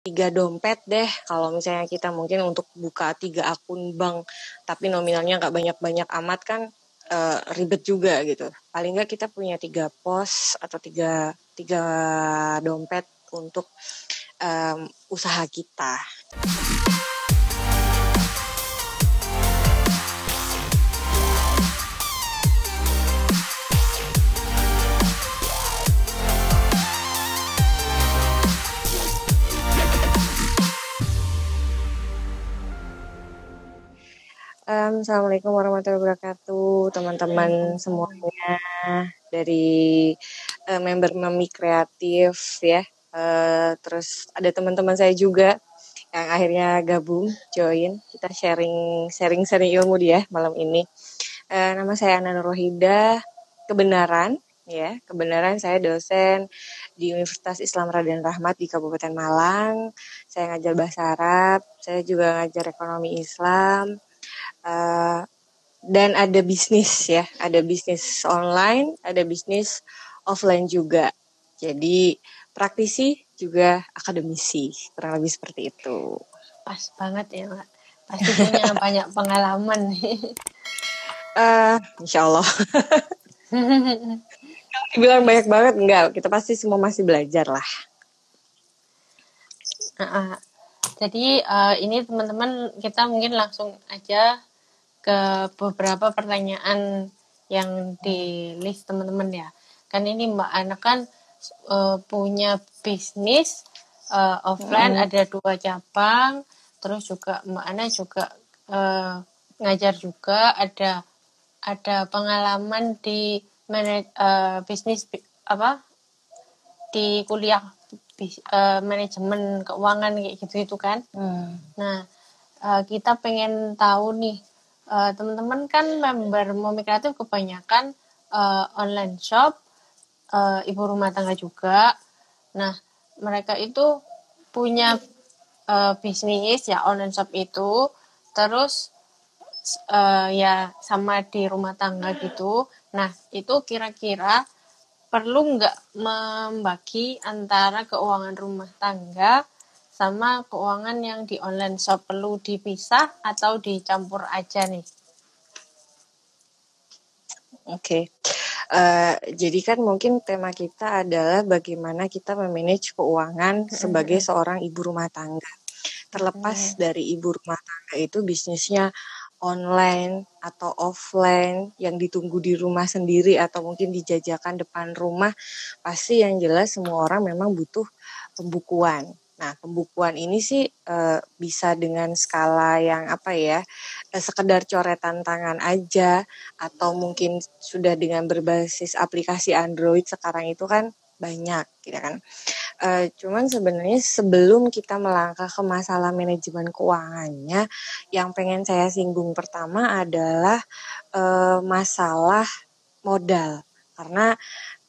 3 dompet deh. Kalau misalnya kita mungkin untuk buka 3 akun bank, tapi nominalnya nggak banyak-banyak amat kan ribet juga gitu. Paling nggak kita punya 3 pos atau tiga dompet untuk usaha kita. Assalamualaikum warahmatullahi wabarakatuh, teman-teman semuanya dari member Mami Kreatif ya. Terus ada teman-teman saya juga yang akhirnya gabung, join. Kita sharing ilmu dia malam ini. Nama saya Ana Nurrohidah, kebenaran saya dosen di Universitas Islam Raden Rahmat di Kabupaten Malang. Saya ngajar bahasa Arab, saya juga ngajar ekonomi Islam. Dan ada bisnis ya, ada bisnis online, ada bisnis offline juga. Jadi praktisi juga akademisi, kurang lebih seperti itu. Pas banget ya, Mbak. Pasti punya banyak pengalaman nih. Insya Allah. Dibilang banyak banget enggak, kita pasti semua masih belajar lah. Jadi ini teman-teman kita mungkin langsung aja ke beberapa pertanyaan yang di list teman-teman ya. Kan ini Mbak Ana kan punya bisnis offline, ada 2 cabang, terus juga Mbak Ana juga ngajar juga, ada pengalaman di bisnis di kuliah manajemen keuangan kayak gitu kan. Nah, kita pengen tahu nih, teman-teman kan member Mami Kreatif kebanyakan online shop, ibu rumah tangga juga. Nah, mereka itu punya bisnis ya online shop itu, terus ya sama di rumah tangga gitu. Nah, itu kira-kira perlu nggak membagi antara keuangan rumah tangga sama keuangan yang di online shop, perlu dipisah atau dicampur aja nih? Oke. Jadi kan mungkin tema kita adalah bagaimana kita memanage keuangan sebagai seorang ibu rumah tangga. Terlepas dari ibu rumah tangga itu bisnisnya online atau offline yang ditunggu di rumah sendiri atau mungkin dijajakan depan rumah, pasti yang jelas semua orang memang butuh pembukuan. Nah, pembukuan ini sih bisa dengan skala yang sekedar coretan tangan aja, atau mungkin sudah dengan berbasis aplikasi Android sekarang itu kan banyak, gitu kan. Cuman sebenarnya sebelum kita melangkah ke masalah manajemen keuangannya, yang pengen saya singgung pertama adalah masalah modal. Karena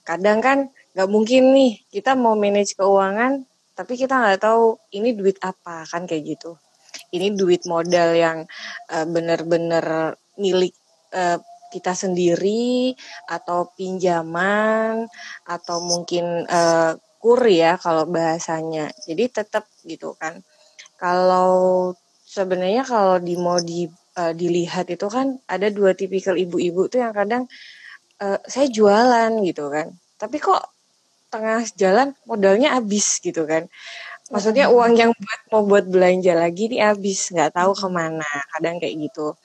kadang kan nggak mungkin nih kita mau manage keuangan, tapi kita nggak tahu ini duit apa, kan kayak gitu. Ini duit modal yang benar-benar milik kita sendiri, atau pinjaman, atau mungkin kur ya kalau bahasanya. Jadi tetap gitu kan. Kalau sebenarnya kalau dilihat itu kan ada 2 tipikal ibu-ibu tuh yang kadang saya jualan gitu kan. Tapi kok tengah jalan modalnya habis gitu kan. Maksudnya uang yang mau buat belanja lagi nih habis, nggak tahu kemana, kadang kayak gitu.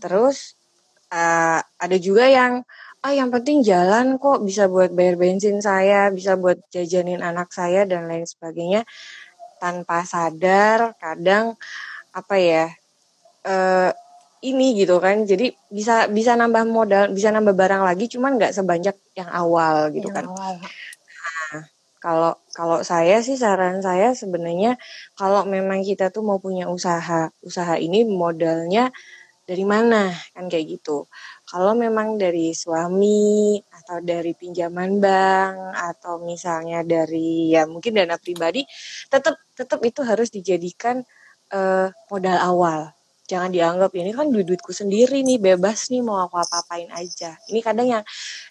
Terus ada juga yang yang penting jalan kok, bisa buat bayar bensin saya, bisa buat jajanin anak saya dan lain sebagainya, tanpa sadar kadang ini gitu kan. Jadi bisa nambah modal, bisa nambah barang lagi, cuman nggak sebanyak yang awal gitu kan. Kalau saya sih, saran saya sebenarnya kalau memang kita tuh mau punya usaha ini modalnya dari mana, kan kayak gitu. Kalau memang dari suami atau dari pinjaman bank atau misalnya dari ya mungkin dana pribadi, tetap itu harus dijadikan modal awal. Jangan dianggap ini kan duitku sendiri nih, bebas nih mau aku apa-apain aja. Ini kadang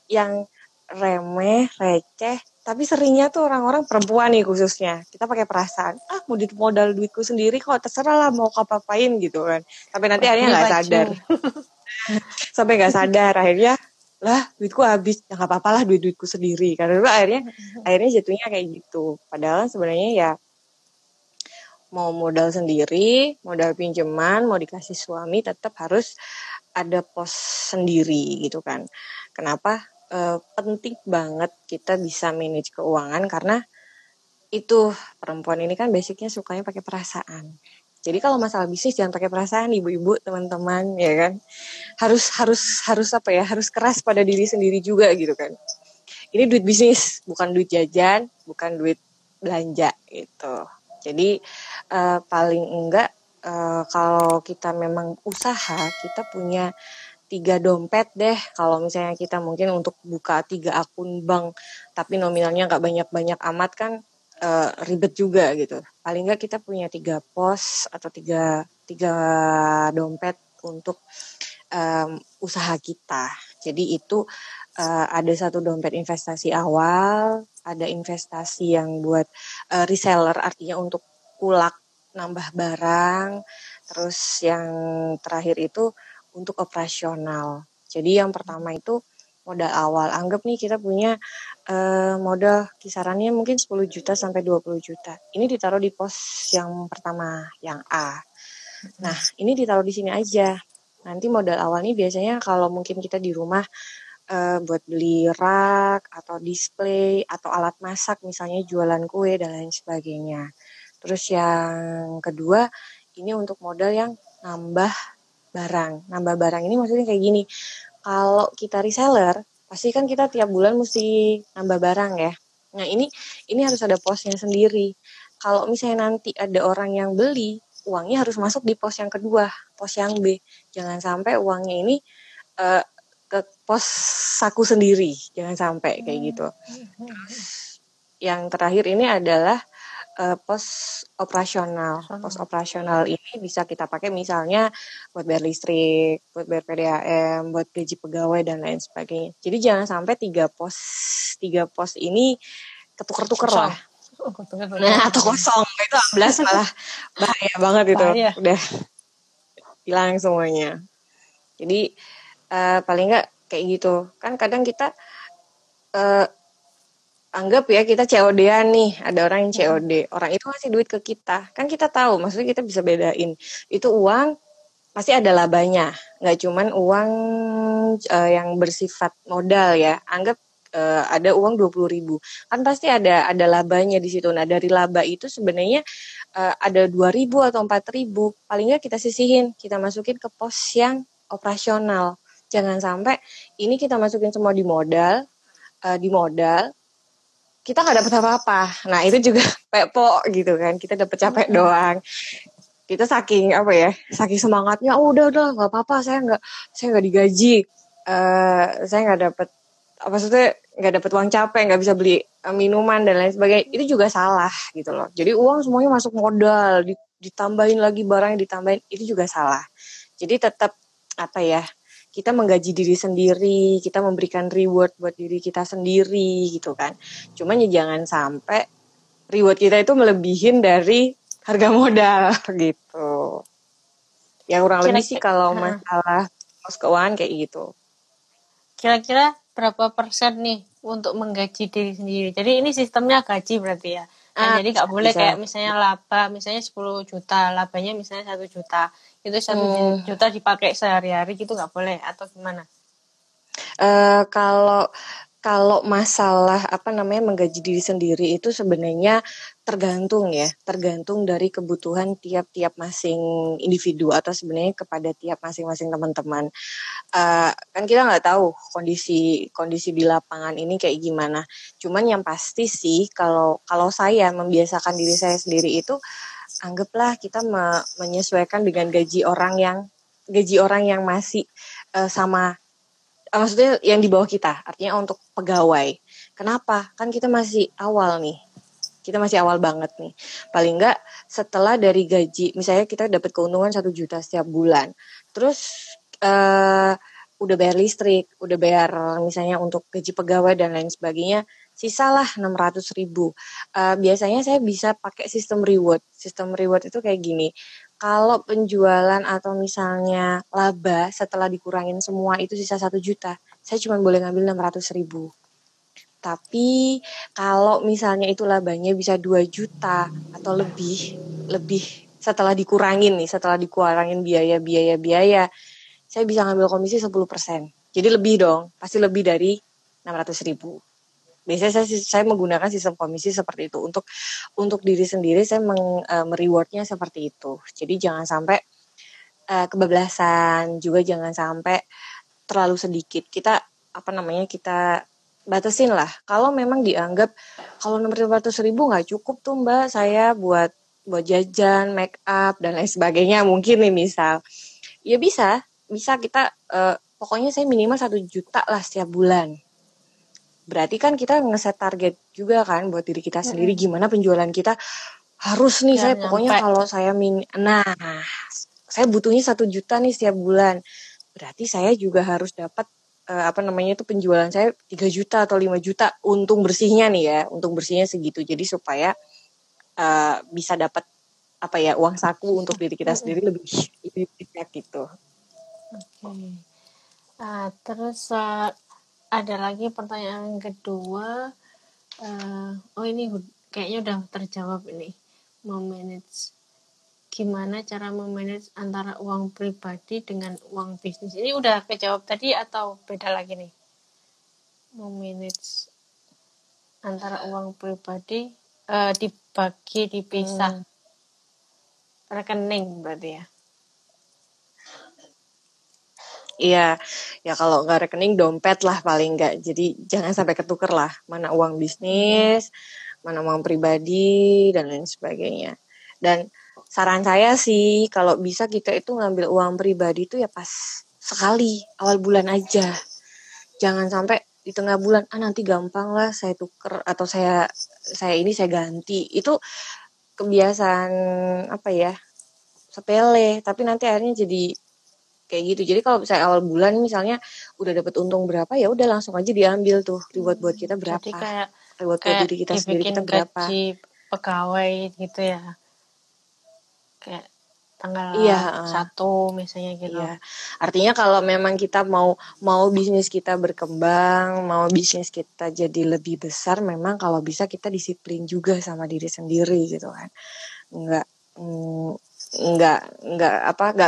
yang remeh, receh, Tapi seringnya tuh orang-orang perempuan nih khususnya, kita pakai perasaan, mau modal duitku sendiri kok, terserah lah mau apa-apain gitu kan. Sampai nanti akhirnya nggak sadar. Sampai nggak sadar, akhirnya lah duitku habis, ya nggak apa-apa lah duitku sendiri. Karena itu akhirnya jatuhnya kayak gitu. Padahal sebenarnya ya mau modal sendiri, modal pinjaman, mau dikasih suami, tetap harus ada pos sendiri gitu kan. Kenapa? Penting banget kita bisa manage keuangan karena itu perempuan ini kan basicnya sukanya pakai perasaan. Jadi kalau masalah bisnis jangan pakai perasaan, ibu-ibu, teman-teman, ya kan. Harus apa ya? Harus keras pada diri sendiri juga gitu kan. Ini duit bisnis, bukan duit jajan, bukan duit belanja gitu. Jadi paling enggak kalau kita memang usaha, kita punya 3 dompet deh. Kalau misalnya kita mungkin untuk buka 3 akun bank, tapi nominalnya nggak banyak-banyak amat kan ribet juga gitu. Paling nggak kita punya 3 pos atau tiga dompet untuk usaha kita. Jadi itu ada satu dompet investasi awal, ada investasi yang buat reseller, artinya untuk kulak nambah barang. Terus yang terakhir itu untuk operasional. Jadi yang pertama itu modal awal. Anggap nih kita punya modal kisarannya mungkin 10 juta sampai 20 juta. Ini ditaruh di pos yang pertama, yang A. Nah, ini ditaruh di sini aja. Nanti modal awal ini biasanya kalau mungkin kita di rumah buat beli rak atau display atau alat masak, misalnya jualan kue dan lain sebagainya. Terus yang kedua, ini untuk modal yang nambah barang. Nambah barang ini maksudnya kayak gini. Kalau kita reseller, pasti kan kita tiap bulan mesti nambah barang ya. Nah, ini harus ada posnya sendiri. Kalau misalnya nanti ada orang yang beli, uangnya harus masuk di pos yang kedua, pos yang B. Jangan sampai uangnya ini ke pos saku sendiri. Jangan sampai kayak gitu. Terus yang terakhir ini adalah pos operasional. Pos operasional ini bisa kita pakai misalnya buat bayar listrik, buat bayar PDAM, buat gaji pegawai dan lain sebagainya. Jadi jangan sampai tiga pos ini ketuker-tuker lah. Nah, atau kosong, itu amblas malah bahaya banget itu. Bahaya. Udah hilang semuanya. Jadi paling nggak kayak gitu. Kan kadang kita anggap ya kita COD-an nih, ada orang yang COD, orang itu ngasih duit ke kita, kan kita tahu, maksudnya kita bisa bedain, itu uang pasti ada labanya, nggak cuman uang yang bersifat modal ya, anggap ada uang 20.000, kan pasti ada labanya di situ. Nah dari laba itu sebenarnya ada 2.000 atau 4.000, paling nggak kita sisihin, kita masukin ke pos yang operasional, jangan sampai ini kita masukin semua di modal, kita nggak dapet apa-apa. Nah itu juga pepo gitu kan, kita dapet capek doang. Kita saking apa ya, saking semangatnya, udah nggak apa-apa, saya nggak digaji, saya nggak dapet, maksudnya nggak dapet uang capek, nggak bisa beli minuman dan lain sebagainya. Itu juga salah gitu loh. Jadi uang semuanya masuk modal, ditambahin lagi barang yang ditambahin, itu juga salah. Jadi tetap apa ya, kita menggaji diri sendiri, kita memberikan reward buat diri kita sendiri gitu kan. Cuman ya jangan sampai reward kita itu melebihin dari harga modal gitu. Yang kurang lebih sih kalau masalah pos keuangan kayak gitu. Kira-kira berapa persen nih untuk menggaji diri sendiri? Jadi ini sistemnya gaji berarti ya? Nah, jadi nggak boleh kayak misalnya laba, misalnya 10 juta, labanya misalnya 1 juta. Itu 1 juta dipakai sehari-hari gitu nggak boleh atau gimana? Kalau masalah menggaji diri sendiri itu sebenarnya tergantung dari kebutuhan tiap-tiap masing individu atau sebenarnya kepada tiap masing-masing teman-teman. Kan kita nggak tahu kondisi di lapangan ini kayak gimana. Cuman yang pasti sih kalau saya membiasakan diri saya sendiri itu, anggaplah kita menyesuaikan dengan gaji orang yang masih sama. Maksudnya yang di bawah kita, artinya untuk pegawai. Kenapa? Kan kita masih awal nih. Kita masih awal banget nih. Paling enggak setelah dari gaji, misalnya kita dapat keuntungan 1 juta setiap bulan. Terus udah bayar listrik, udah bayar misalnya untuk gaji pegawai dan lain sebagainya, sisalah 600.000. Biasanya saya bisa pakai sistem reward. Sistem reward itu kayak gini. Kalau penjualan atau misalnya laba setelah dikurangin semua itu sisa 1 juta, saya cuma boleh ngambil 600.000. Tapi kalau misalnya itu labanya bisa 2 juta atau lebih setelah dikurangin biaya, saya bisa ngambil komisi 10%. Jadi lebih dong, pasti lebih dari 600.000. Biasanya saya menggunakan sistem komisi seperti itu untuk diri sendiri. Saya merewardnya seperti itu. Jadi jangan sampai kebablasan, juga jangan sampai terlalu sedikit. Kita batasin lah. Kalau memang dianggap kalau 600.000 nggak cukup tuh Mbak, saya buat jajan, make up dan lain sebagainya mungkin nih misal. Ya bisa kita pokoknya saya minimal 1 juta lah setiap bulan. Berarti kan kita ngeset target juga kan buat diri kita sendiri, gimana penjualan kita harus nih. Biar saya pokoknya kalau saya saya butuhnya 1 juta nih setiap bulan. Berarti saya juga harus dapat penjualan saya 3 juta atau 5 juta untung bersihnya nih ya. Untung bersihnya segitu. Jadi supaya bisa dapat uang saku untuk diri kita sendiri lebih banyak gitu. Oke. Terus ada lagi pertanyaan kedua. Ini kayaknya udah terjawab ini. Gimana cara memanage antara uang pribadi dengan uang bisnis? Ini udah kejawab tadi atau beda lagi nih? Memanage antara uang pribadi dibagi, dipisah rekening berarti ya? Iya, ya kalau nggak rekening dompet lah paling nggak. Jadi jangan sampai ketuker lah, mana uang bisnis, mana uang pribadi dan lain sebagainya. Dan saran saya sih kalau bisa kita itu ngambil uang pribadi itu ya pas sekali awal bulan aja. Jangan sampai di tengah bulan nanti gampang lah saya tuker atau saya ganti. Itu kebiasaan sepele, tapi nanti akhirnya jadi kayak gitu. Jadi kalau misalnya awal bulan misalnya udah dapat untung berapa, ya udah langsung aja diambil tuh reward buat kita berapa. Jadi kayak reward buat diri kita sendiri kita berapa. Gaji pegawai gitu ya. Kayak tanggal 1 misalnya gitu. Iya. Artinya kalau memang kita mau bisnis kita berkembang, mau bisnis kita jadi lebih besar, memang kalau bisa kita disiplin juga sama diri sendiri gitu kan. Enggak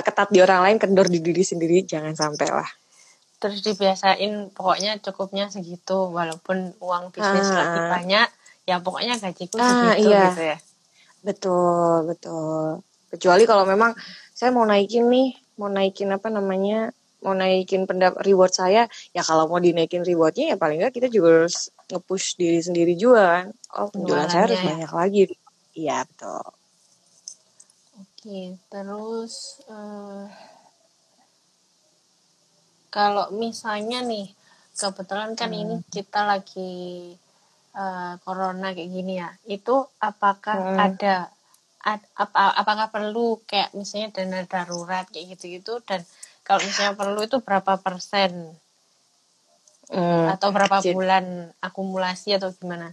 ketat di orang lain, kendor di diri sendiri, jangan sampai lah. Terus dibiasain pokoknya cukupnya segitu, walaupun uang bisnis lagi banyak, ya pokoknya gajiku segitu gitu ya. Betul. Kecuali kalau memang saya mau naikin reward saya, ya kalau mau dinaikin rewardnya ya paling nggak kita juga harus nge-push diri sendiri juga kan. Penjualan saya harus banyak lagi. Iya betul. Oke, terus kalau misalnya nih, kebetulan kan ini kita lagi corona kayak gini ya, itu apakah apakah perlu kayak misalnya dana darurat kayak gitu-gitu, dan kalau misalnya perlu itu berapa persen atau berapa bulan akumulasi atau gimana?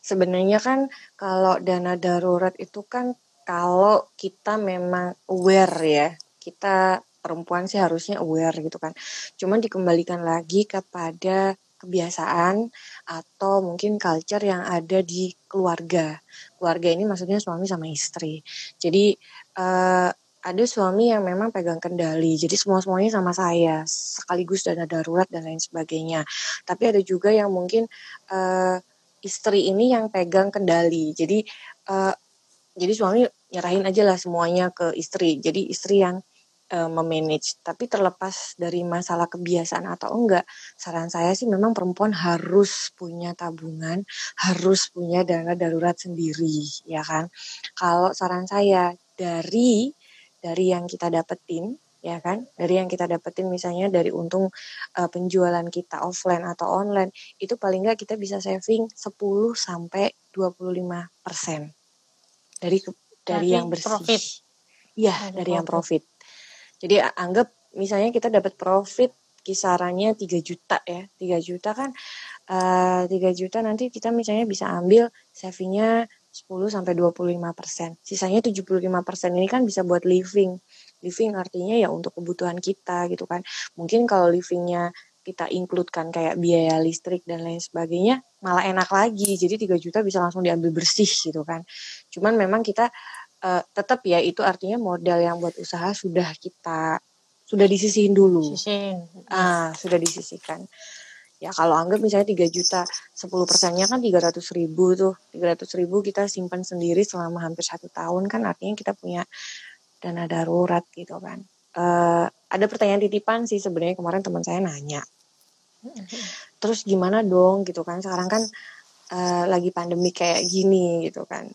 Sebenarnya kan kalau dana darurat itu kan kalau kita memang aware ya, kita perempuan sih harusnya aware gitu kan. Cuman dikembalikan lagi kepada kebiasaan atau mungkin culture yang ada di keluarga. Keluarga ini maksudnya suami sama istri. Jadi ada suami yang memang pegang kendali, jadi semuanya sama saya, sekaligus dana darurat dan lain sebagainya. Tapi ada juga yang mungkin istri ini yang pegang kendali, jadi suami nyerahin aja lah semuanya ke istri, jadi istri yang memanage. Tapi terlepas dari masalah kebiasaan atau enggak, saran saya sih memang perempuan harus punya tabungan, harus punya dana darurat sendiri, ya kan. Kalau saran saya dari yang kita dapetin, ya kan, dari yang kita dapetin misalnya dari untung penjualan kita offline atau online, itu paling nggak kita bisa saving 10-25% dari yang bersih. Iya, dari yang profit. Jadi anggap misalnya kita dapat profit kisarannya 3 juta ya. 3 juta kan 3 juta nanti kita misalnya bisa ambil savingnya 10-25%. Sisanya 75% ini kan bisa buat living. Living artinya ya untuk kebutuhan kita gitu kan. Mungkin kalau livingnya kita include-kan kayak biaya listrik dan lain sebagainya, malah enak lagi. Jadi 3 juta bisa langsung diambil bersih gitu kan. Cuman memang kita tetap ya itu artinya modal yang buat usaha sudah disisihin dulu. Sudah disisihkan. Ya kalau anggap misalnya 3 juta, 10%-nya kan 300.000 tuh. 300.000 kita simpan sendiri selama hampir 1 tahun kan artinya kita punya dana darurat gitu kan. Ada pertanyaan titipan sih sebenarnya kemarin teman saya nanya. Terus gimana dong gitu kan, sekarang kan lagi pandemi kayak gini gitu kan.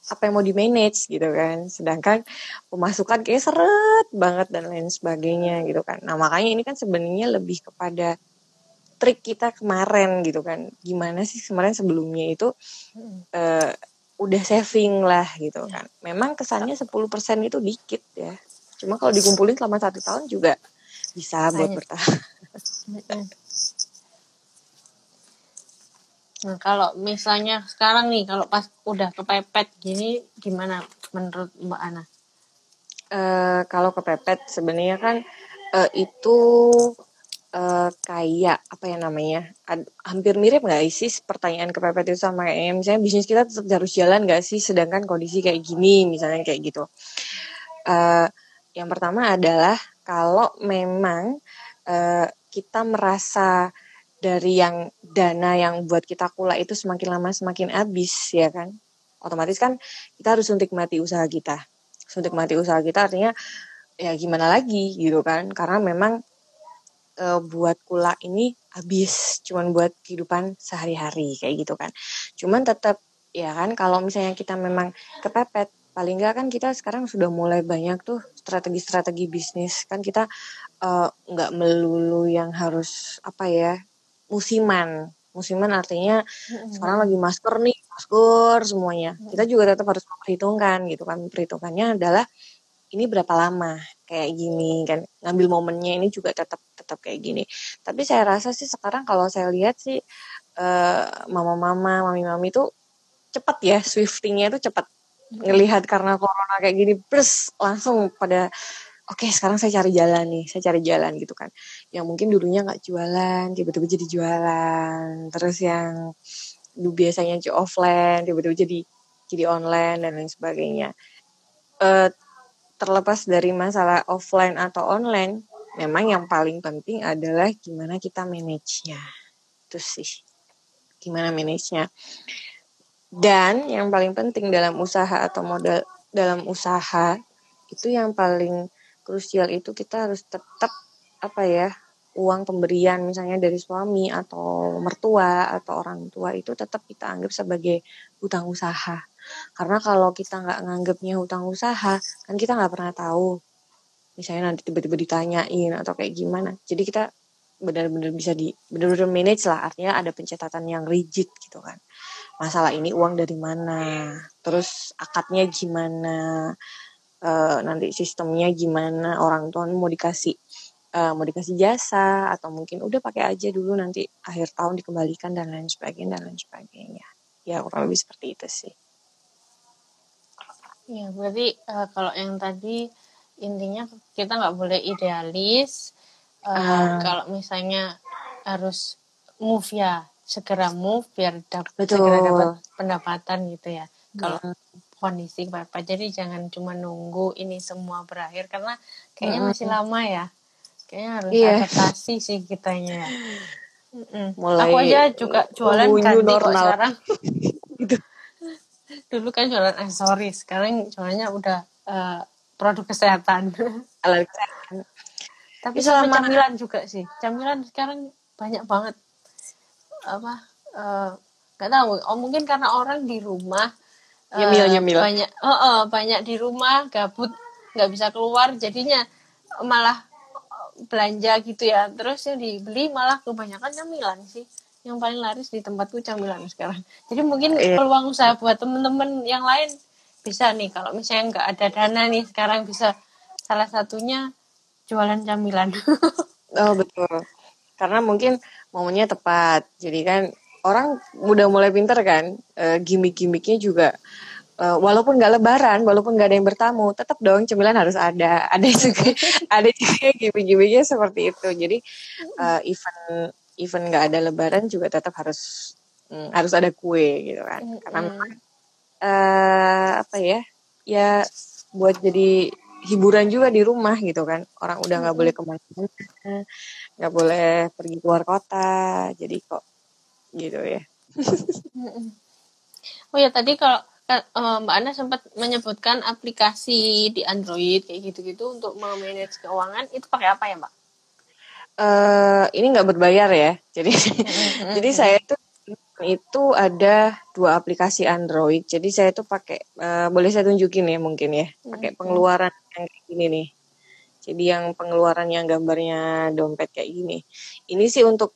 Apa yang mau di-manage gitu kan. Sedangkan pemasukan kayak seret banget dan lain sebagainya gitu kan. Nah makanya ini kan sebenarnya lebih kepada trik kita kemarin gitu kan. Gimana sih kemarin sebelumnya itu udah saving lah gitu kan. Memang kesannya 10% itu dikit ya. Cuma kalau dikumpulin selama 1 tahun juga bisa buat bertahan. Nah, kalau misalnya sekarang nih, kalau pas udah kepepet gini, gimana menurut Mbak Ana? Kalau kepepet sebenarnya kan itu kayak apa ya namanya, hampir mirip nggak sih pertanyaan kepepet itu sama kayak misalnya bisnis kita tetap harus jalan nggak sih sedangkan kondisi kayak gini misalnya kayak gitu. Yang pertama adalah kalau memang kita merasa dari yang dana yang buat kita kula itu semakin lama semakin habis ya kan, otomatis kan kita harus suntik mati usaha kita. Suntik mati usaha kita artinya ya gimana lagi gitu kan, karena memang buat kula ini habis cuman buat kehidupan sehari-hari kayak gitu kan. Cuman tetap ya kan kalau misalnya kita memang kepepet, paling enggak kan kita sekarang sudah mulai banyak tuh strategi-strategi bisnis kan, kita nggak melulu yang harus apa ya musiman artinya sekarang lagi masker semuanya. Kita juga tetap harus memperhitungkan gitu kan. Perhitungannya adalah ini berapa lama kayak gini kan. Ngambil momennya ini juga tetap kayak gini. Tapi saya rasa sih sekarang kalau saya lihat sih mama-mama, mami-mami itu cepat ya, swiftingnya itu cepat. Ngelihat karena corona kayak gini, terus langsung pada oke, sekarang saya cari jalan gitu kan. Yang mungkin dulunya nggak jualan, tiba-tiba jadi jualan. Terus yang biasanya offline, tiba-tiba jadi online dan lain sebagainya. Terlepas dari masalah offline atau online, memang yang paling penting adalah gimana kita manage-nya. Itu sih, gimana manage-nya. Dan yang paling penting dalam usaha atau modal dalam usaha, itu yang paling krusial itu kita harus tetap uang pemberian misalnya dari suami atau mertua atau orang tua itu tetap kita anggap sebagai hutang usaha. Karena kalau kita nggak nganggapnya hutang usaha, kan kita nggak pernah tahu. Misalnya nanti tiba-tiba ditanyain atau kayak gimana. Jadi kita benar-benar bisa benar-benar manage lah. Artinya ada pencatatan yang rigid gitu kan. Masalah ini uang dari mana, terus akadnya gimana, nanti sistemnya gimana, orang tua mau dikasih jasa atau mungkin udah pakai aja dulu nanti akhir tahun dikembalikan dan lain sebagainya. Ya kurang lebih seperti itu sih. Ya berarti kalau yang tadi intinya kita nggak boleh idealis. Kalau misalnya harus move ya segera move biar segera dapat pendapatan gitu ya. Kalau kondisi apa, jadi jangan cuma nunggu ini semua berakhir karena kayaknya masih lama ya. Kayaknya harus adaptasi sih kitanya. Aku aja juga jualan ganti kok sekarang. Gitu. Dulu kan jualan aksesoris, sekarang jualannya udah produk kesehatan. Alat kesehatan. Tapi sama camilan juga sih. Camilan sekarang banyak banget. Nggak tahu. Mungkin karena orang di rumah nyemil. Banyak di rumah, gabut, nggak bisa keluar, jadinya malah belanja gitu ya. Terus yang dibeli malah kebanyakan camilan sih. Yang paling laris di tempatku camilan sekarang. Jadi mungkin peluang usaha buat temen-temen yang lain bisa nih. Kalau misalnya nggak ada dana nih sekarang bisa salah satunya jualan camilan. Oh betul. Karena mungkin momennya tepat. Jadi kan orang udah mulai pinter kan, gimmick-gimmicknya juga. Walaupun nggak lebaran, walaupun nggak ada yang bertamu, tetap dong cemilan harus ada. Ada juga gimmick-gimmicknya seperti itu. Jadi event nggak ada lebaran juga tetap harus ada kue gitu kan. Karena memang apa ya buat jadi hiburan juga di rumah gitu kan. Orang udah nggak boleh kemana-mana, nggak boleh pergi keluar kota. Jadi kok gitu ya. Oh ya, tadi kalau Mbak Ana sempat menyebutkan aplikasi di Android kayak gitu-gitu untuk memanage keuangan, itu pakai apa ya, Mbak? Ini nggak berbayar ya. Jadi saya itu ada 2 aplikasi Android. Jadi saya tuh pakai, boleh saya tunjukin ya mungkin ya, pakai pengeluaran yang kayak gini nih. Jadi yang pengeluaran yang gambarnya dompet kayak gini. Ini sih untuk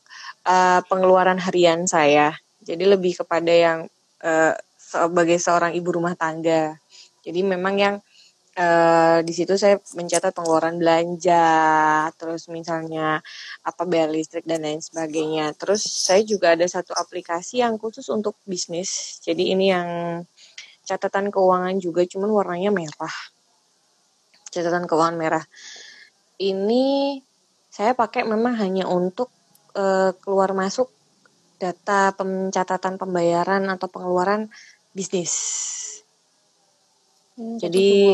pengeluaran harian saya. Jadi lebih kepada yang sebagai seorang ibu rumah tangga. Jadi memang yang di situ saya mencatat pengeluaran belanja, terus misalnya bayar listrik dan lain sebagainya. Terus saya juga ada satu aplikasi yang khusus untuk bisnis. Jadi ini yang catatan keuangan juga, cuman warnanya merah. Catatan keuangan merah. Ini saya pakai memang hanya untuk keluar masuk data pencatatan pembayaran atau pengeluaran bisnis. Jadi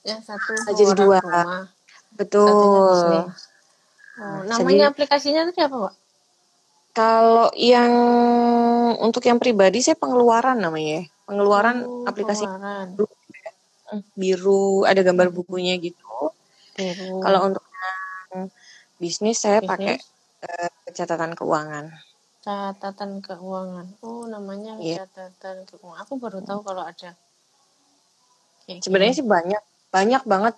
yang satu jadi 2. rumah, Betul. satunya bisnis. Namanya aplikasinya itu apa, Pak? Kalau yang untuk yang pribadi saya pengeluaran namanya. Pengeluaran aplikasi biru ada gambar bukunya gitu. Kalau untuk yang bisnis saya pakai catatan keuangan. Catatan keuangan. Oh, namanya catatan keuangan. Aku baru tahu kalau ada. Sebenarnya sih banyak banget,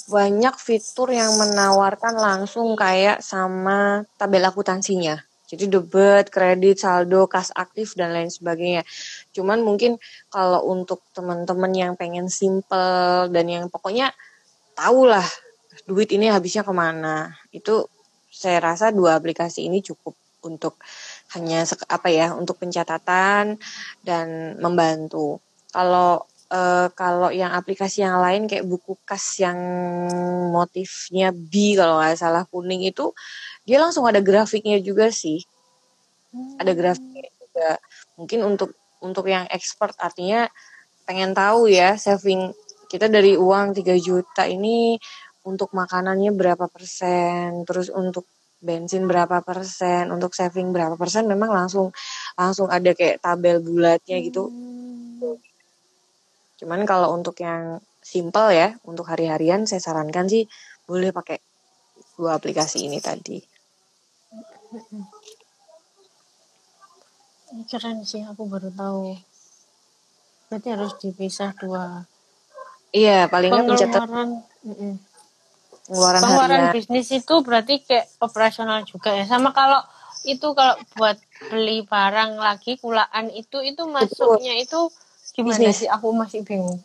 banyak fitur yang menawarkan langsung kayak sama tabel akuntansinya. Jadi debit, kredit, saldo, kas aktif dan lain sebagainya. Cuman mungkin kalau untuk teman-teman yang pengen simple dan yang pokoknya tahulah duit ini habisnya kemana, itu saya rasa 2 aplikasi ini cukup untuk hanya untuk pencatatan dan membantu. Kalau yang aplikasi yang lain kayak buku kas yang motifnya B kalau nggak salah kuning itu, dia langsung ada grafiknya juga sih. Ada grafiknya juga. Mungkin untuk yang expert artinya pengen tahu ya saving kita dari uang 3 juta ini untuk makanannya berapa persen, terus untuk bensin berapa persen, untuk saving berapa persen, memang langsung ada kayak tabel bulatnya gitu. Cuman kalau untuk yang simple ya, untuk hari-harian saya sarankan sih boleh pakai 2 aplikasi ini tadi. Keren sih, aku baru tahu. Berarti harus dipisah 2. Iya, paling nggak pengeluaran bisnis itu berarti kayak operasional juga ya. Sama kalau buat beli barang lagi kulaan itu masuknya itu gimana sih? Aku masih bingung.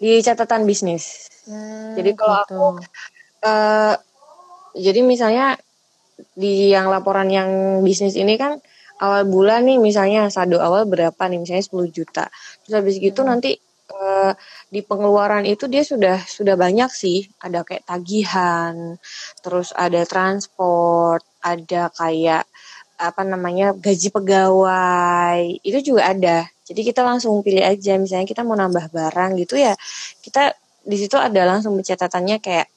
Di catatan bisnis. Jadi kalau aku jadi misalnya di yang laporan yang bisnis ini kan awal bulan nih misalnya saldo awal berapa nih, misalnya 10 juta. Terus habis gitu nanti di pengeluaran itu dia sudah banyak sih, ada kayak tagihan, terus ada transport, ada kayak gaji pegawai, itu juga ada. Jadi kita langsung pilih aja, misalnya kita mau nambah barang gitu ya, kita di situ ada langsung pencatatannya kayak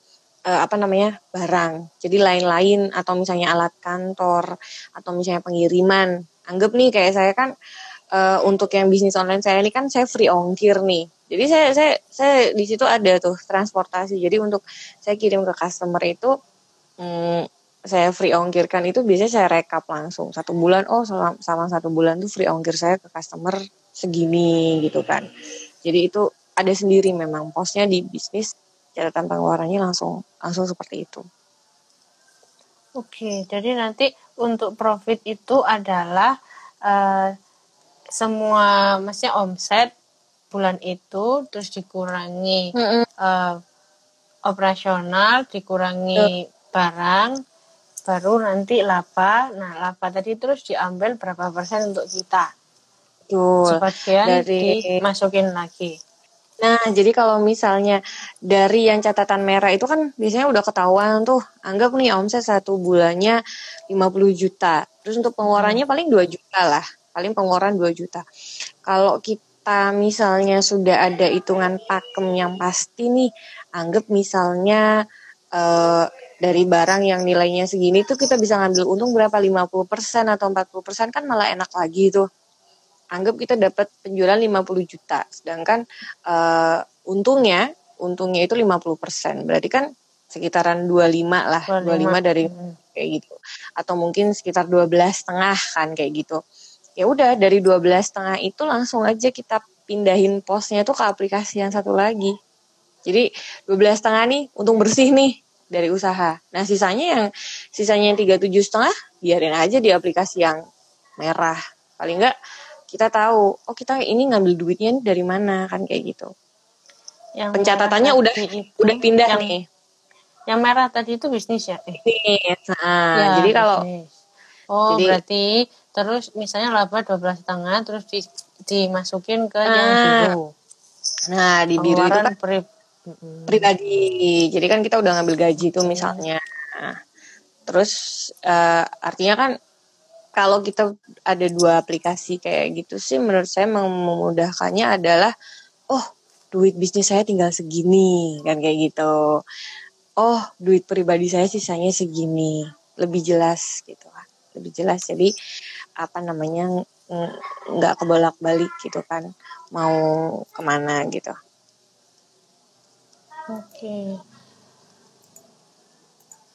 barang. Jadi lain-lain atau misalnya alat kantor atau misalnya pengiriman. Anggap nih kayak saya kan untuk yang bisnis online saya ini kan saya free ongkir nih. Jadi saya di situ ada tuh transportasi. Jadi untuk saya kirim ke customer itu saya free ongkirkan itu biasanya saya rekap langsung 1 bulan. Oh, selama 1 bulan tuh free ongkir saya ke customer segini gitu kan. Jadi itu ada sendiri memang posnya di bisnis, catatan pengeluarannya langsung seperti itu. Oke, jadi nanti untuk profit itu adalah semua maksudnya omset bulan itu terus dikurangi operasional, dikurangi barang, baru nanti laba. Nah, laba tadi terus diambil berapa persen untuk kita. Betul. Sebagian dimasukin lagi. Nah, jadi kalau misalnya dari yang catatan merah itu kan biasanya udah ketahuan tuh. Anggap nih omset 1 bulannya 50 juta. Terus untuk pengeluarannya paling 2 juta lah. Paling pengeluaran 2 juta. Kalau kita misalnya sudah ada hitungan pakem yang pasti nih, anggap misalnya dari barang yang nilainya segini tuh kita bisa ngambil untung berapa, 50% atau 40%, kan malah enak lagi tuh. Anggap kita dapat penjualan 50 juta, sedangkan untungnya itu 50%. Berarti kan sekitaran 25 lah, 25 dari kayak gitu. Atau mungkin sekitar 12,5 kan kayak gitu. Ya udah, dari 12,5 itu langsung aja kita pindahin posnya tuh ke aplikasi yang satu lagi. Jadi 12,5 nih untung bersih nih dari usaha. Nah, sisanya yang 37,5 biarin aja di aplikasi yang merah. Paling enggak kita tahu, oh kita ini ngambil duitnya dari mana, kan kayak gitu. Yang pencatatannya udah pindah nih. Yang merah tadi itu bisnis ya? Bisnis. Nah, ya, jadi kalau bisnis. Oh, jadi, berarti terus misalnya laba 12,5 terus dimasukin ke yang biru. Nah, di biru itu kan pribadi. Jadi kan kita udah ngambil gaji tuh misalnya. Nah, terus artinya kan kalau kita ada 2 aplikasi kayak gitu sih, menurut saya memudahkannya adalah, oh duit bisnis saya tinggal segini, kan kayak gitu. Oh duit pribadi saya sisanya segini, lebih jelas gitu kan, lebih jelas. Jadi apa namanya, nggak kebolak-balik gitu kan, mau kemana gitu. Oke.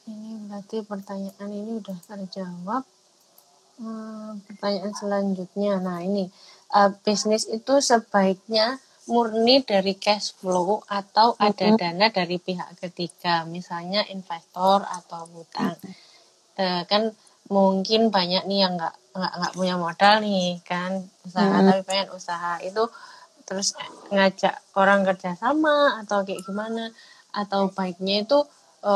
Ini berarti pertanyaan ini udah terjawab. Pertanyaan selanjutnya, nah ini bisnis itu sebaiknya murni dari cash flow atau ada dana dari pihak ketiga, misalnya investor atau hutang. Kan mungkin banyak nih yang nggak punya modal nih kan usaha, tapi pengen usaha itu terus ngajak orang kerja sama atau kayak gimana, atau baiknya itu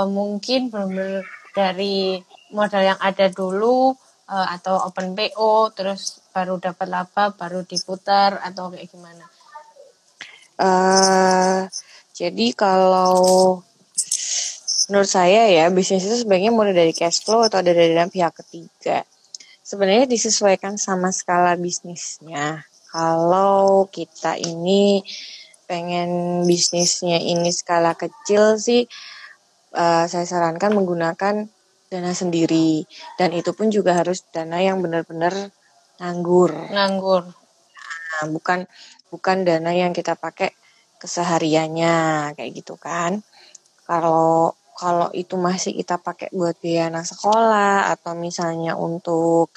mungkin benar-benar dari modal yang ada dulu atau open PO terus baru dapat laba baru diputar atau kayak gimana? Jadi kalau menurut saya ya, bisnis itu sebaiknya mulai dari cash flow atau dari pihak ketiga. Sebenarnya disesuaikan sama skala bisnisnya. Kalau kita ini pengen bisnisnya ini skala kecil sih, saya sarankan menggunakan dana sendiri, dan itu pun juga harus dana yang benar-benar nganggur. Nah, bukan dana yang kita pakai kesehariannya kayak gitu kan. Kalau itu masih kita pakai buat biaya anak sekolah atau misalnya untuk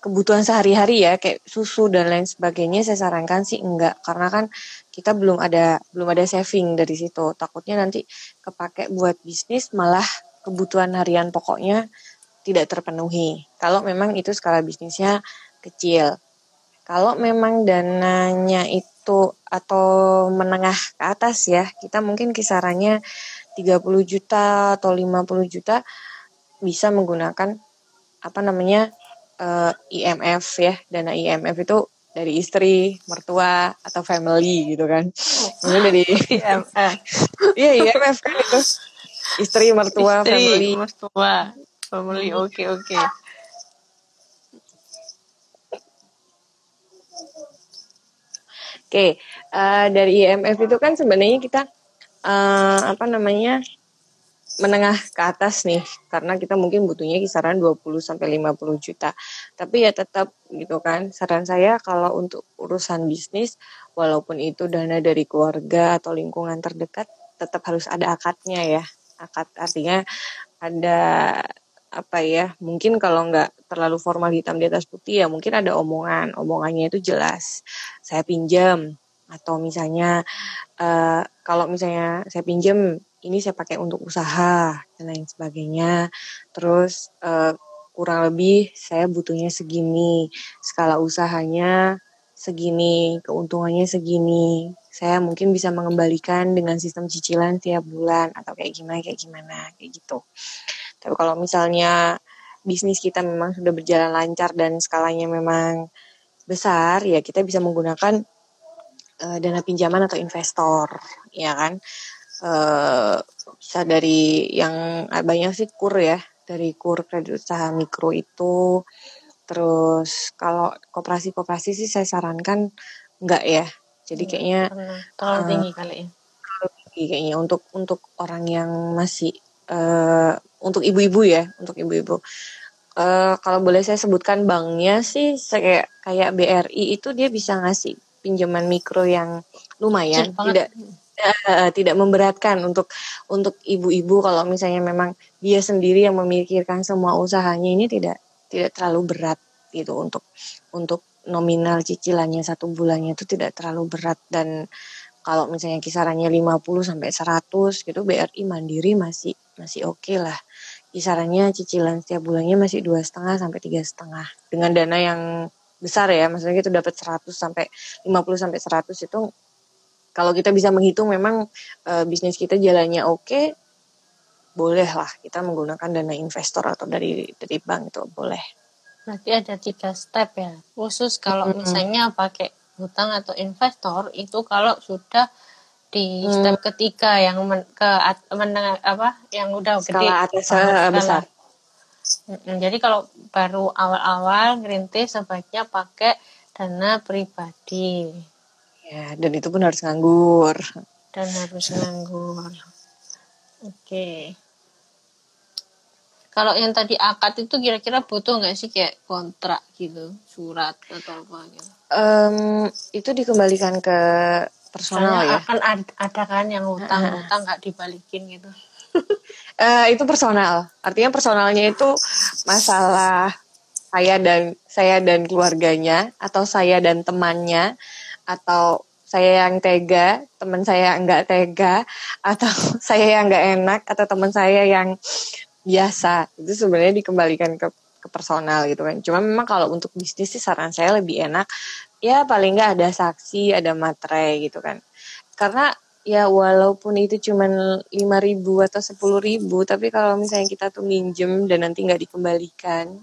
kebutuhan sehari-hari ya, kayak susu dan lain sebagainya, saya sarankan sih enggak, karena kan kita belum ada saving dari situ. Takutnya nanti kepake buat bisnis malah kebutuhan harian pokoknya tidak terpenuhi. Kalau memang itu skala bisnisnya kecil. Kalau memang dananya itu atau menengah ke atas ya, kita mungkin kisarannya 30 juta atau 50 juta bisa menggunakan IMF ya. Dana IMF itu dari istri, mertua, atau family gitu kan. Ini dari IMF. Iya, IMF kan itu. Istri, mertua, family. Oke. Oke, dari IMF itu kan sebenarnya kita menengah ke atas nih, karena kita mungkin butuhnya kisaran 20 sampai 50 juta. Tapi ya tetap gitu kan, saran saya kalau untuk urusan bisnis, walaupun itu dana dari keluarga atau lingkungan terdekat, tetap harus ada akadnya ya. Akad artinya ada mungkin kalau nggak terlalu formal hitam di atas putih ya mungkin ada omongannya itu jelas. Saya pinjam, atau misalnya kalau misalnya saya pinjam, ini saya pakai untuk usaha dan lain sebagainya. Terus kurang lebih saya butuhnya segini, skala usahanya segini, keuntungannya segini. Saya mungkin bisa mengembalikan dengan sistem cicilan tiap bulan atau kayak gimana kayak gitu. Tapi kalau misalnya bisnis kita memang sudah berjalan lancar dan skalanya memang besar, ya kita bisa menggunakan dana pinjaman atau investor, ya kan? Bisa dari yang banyak sih KUR ya, dari KUR kredit usaha mikro itu. Terus kalau koperasi sih saya sarankan enggak ya. Jadi kayaknya terlalu tinggi kali ya. Terlalu tinggi kayaknya untuk orang yang masih untuk ibu-ibu ya, untuk ibu-ibu. Kalau boleh saya sebutkan banknya sih kayak BRI itu dia bisa ngasih pinjaman mikro yang lumayan, tidak memberatkan untuk ibu-ibu kalau misalnya memang dia sendiri yang memikirkan semua usahanya, ini tidak terlalu berat gitu untuk nominal cicilannya satu bulannya itu tidak terlalu berat. Dan kalau misalnya kisarannya 50 sampai 100 gitu, BRI Mandiri masih oke lah. Kisarannya cicilan setiap bulannya masih 2,5 sampai 3,5 dengan dana yang besar ya, maksudnya itu dapat 100 sampai 50 sampai 100 itu kalau kita bisa menghitung memang bisnis kita jalannya oke, boleh lah kita menggunakan dana investor atau dari bank itu boleh. Berarti ada 3 step ya, khusus kalau misalnya pakai hutang atau investor itu kalau sudah di step ketiga yang yang udah skala gede atas besar. Jadi kalau baru awal-awal ngerintis sebaiknya pakai dana pribadi. Ya, dan itu pun harus nganggur. Oke. Kalau yang tadi akad itu kira-kira butuh nggak sih kayak kontrak gitu, surat atau apa gitu? Itu dikembalikan ke personal. Soalnya ya. Akan ada kan yang hutang nggak dibalikin gitu. Itu personal. Artinya personalnya itu masalah saya dan keluarganya, atau saya dan temannya, atau saya yang tega, teman saya nggak tega, atau saya yang nggak enak, atau teman saya yang biasa. Itu sebenarnya dikembalikan ke personal gitu kan. Cuma memang kalau untuk bisnis sih saran saya lebih enak ya paling nggak ada saksi, ada materai gitu kan. Karena ya walaupun itu cuma 5.000 atau 10.000, tapi kalau misalnya kita tuh minjem dan nanti nggak dikembalikan,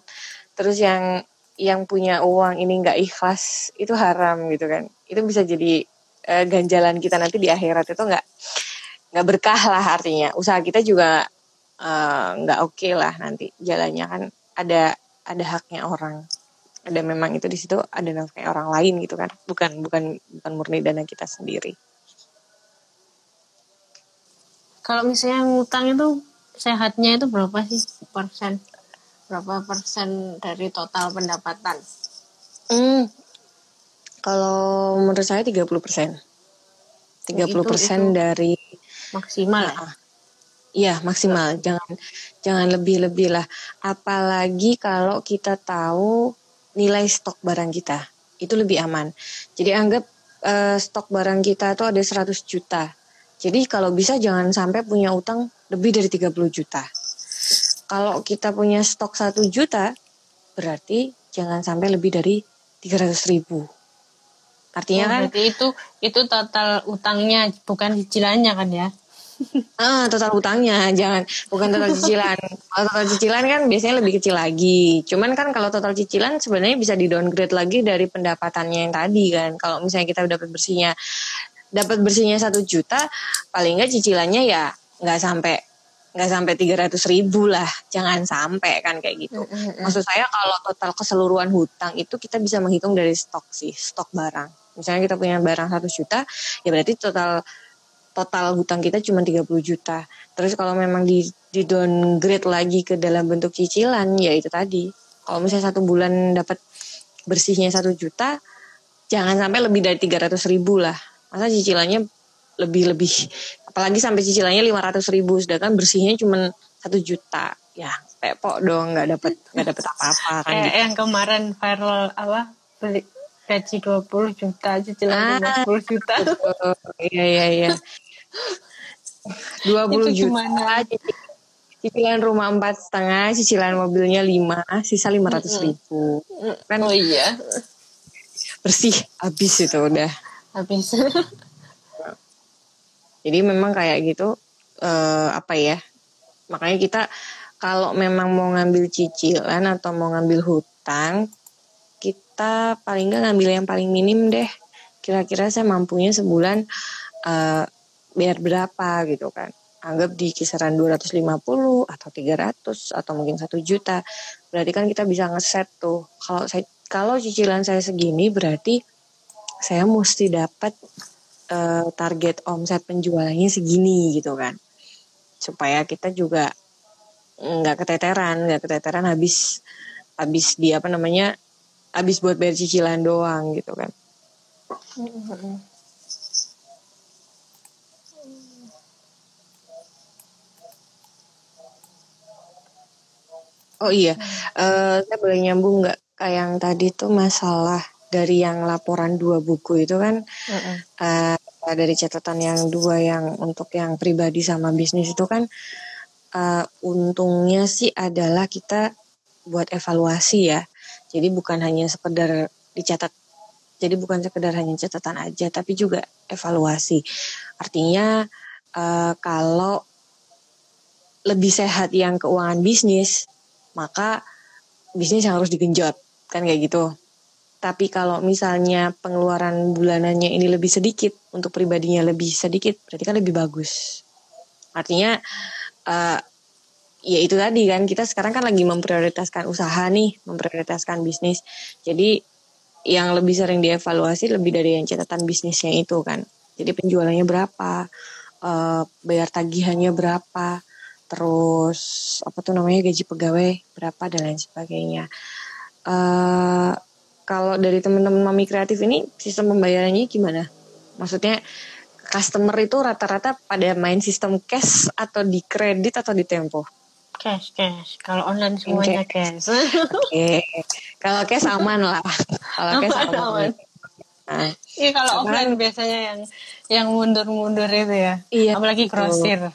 terus yang punya uang ini nggak ikhlas, itu haram gitu kan. Itu bisa jadi ganjalan kita nanti di akhirat, itu nggak berkah lah artinya. Usaha kita juga nggak oke lah nanti jalannya kan, ada haknya orang. Ada memang itu di situ ada nafkah orang lain gitu kan, bukan murni dana kita sendiri. Kalau misalnya ngutang itu sehatnya itu berapa sih persen? Berapa persen dari total pendapatan? Kalau menurut saya 30%. 30% dari maksimal ya? Iya, maksimal. Jangan lebih-lebih lah. Apalagi kalau kita tahu nilai stok barang kita. Itu lebih aman. Jadi anggap stok barang kita itu ada 100 juta. Jadi kalau bisa jangan sampai punya utang lebih dari 30 juta. Kalau kita punya stok 1 juta, berarti jangan sampai lebih dari 300.000. Artinya kan berarti itu total utangnya, bukan cicilannya kan ya? Total utangnya, bukan total cicilan. Kalau total cicilan kan biasanya lebih kecil lagi. Cuman kan kalau total cicilan sebenarnya bisa di downgrade lagi dari pendapatannya yang tadi kan. Kalau misalnya kita dapat bersihnya 1 juta, paling nggak cicilannya ya nggak sampai 300.000 lah. Jangan sampai kan kayak gitu. Maksud saya kalau total keseluruhan hutang itu kita bisa menghitung dari stok barang. Misalnya kita punya barang 1 juta, ya berarti total hutang kita cuma 30 juta. Terus kalau memang di downgrade lagi ke dalam bentuk cicilan, ya itu tadi. Kalau misalnya 1 bulan dapat bersihnya 1 juta, jangan sampai lebih dari 300.000 lah. Masa cicilannya lebih, apalagi sampai cicilannya 500.000, sedangkan bersihnya cuma 1 juta. Ya, pepok dong, nggak dapat apa-apa kan. Kayak yang kemarin viral beli gaji 20 juta, cicilan 50 juta. Iya. 20 juta, cicilan rumah 4,5, cicilan mobilnya 5, sisa 500.000. Kan, oh iya. bersih, habis itu udah. Habis. Jadi memang kayak gitu, apa ya, makanya kita kalau memang mau ngambil cicilan atau mau ngambil hutang, kita paling nggak ngambil yang paling minim deh. Kira-kira saya mampunya sebulan bayar berapa gitu kan. Anggap di kisaran 250 atau 300 atau mungkin 1 juta. Berarti kan kita bisa ngeset tuh. Kalau cicilan saya segini berarti saya mesti dapat target omset penjualannya segini gitu kan. Supaya kita juga nggak keteteran habis di habis buat bayar cicilan doang gitu kan. Oh iya, saya boleh nyambung nggak kayak yang tadi tuh masalah dari yang laporan 2 buku itu kan, dari catatan yang 2 yang untuk yang pribadi sama bisnis itu kan, untungnya sih adalah kita buat evaluasi ya. Jadi bukan hanya sekedar dicatat, jadi bukan sekedar hanya catatan aja, tapi juga evaluasi. Artinya kalau lebih sehat yang keuangan bisnis, maka bisnis yang harus digenjot, kan kayak gitu. Tapi kalau misalnya pengeluaran bulanannya ini lebih sedikit, untuk pribadinya lebih sedikit, berarti kan lebih bagus. Artinya ya itu tadi kan, kita sekarang kan lagi memprioritaskan usaha nih, memprioritaskan bisnis. Jadi yang lebih sering dievaluasi lebih dari yang catatan bisnisnya itu kan. Jadi penjualannya berapa, bayar tagihannya berapa, terus gaji pegawai berapa dan lain sebagainya. Kalau dari teman-teman Mami Kreatif ini sistem pembayarannya gimana? Maksudnya customer itu rata-rata pada main sistem cash atau di kredit atau di tempo? Cash. Kalau online semuanya cash. Oke. Kalau cash aman lah. Kalau cash aman. Iya, kalau offline biasanya yang mundur-mundur itu ya. Iya, apalagi grosir.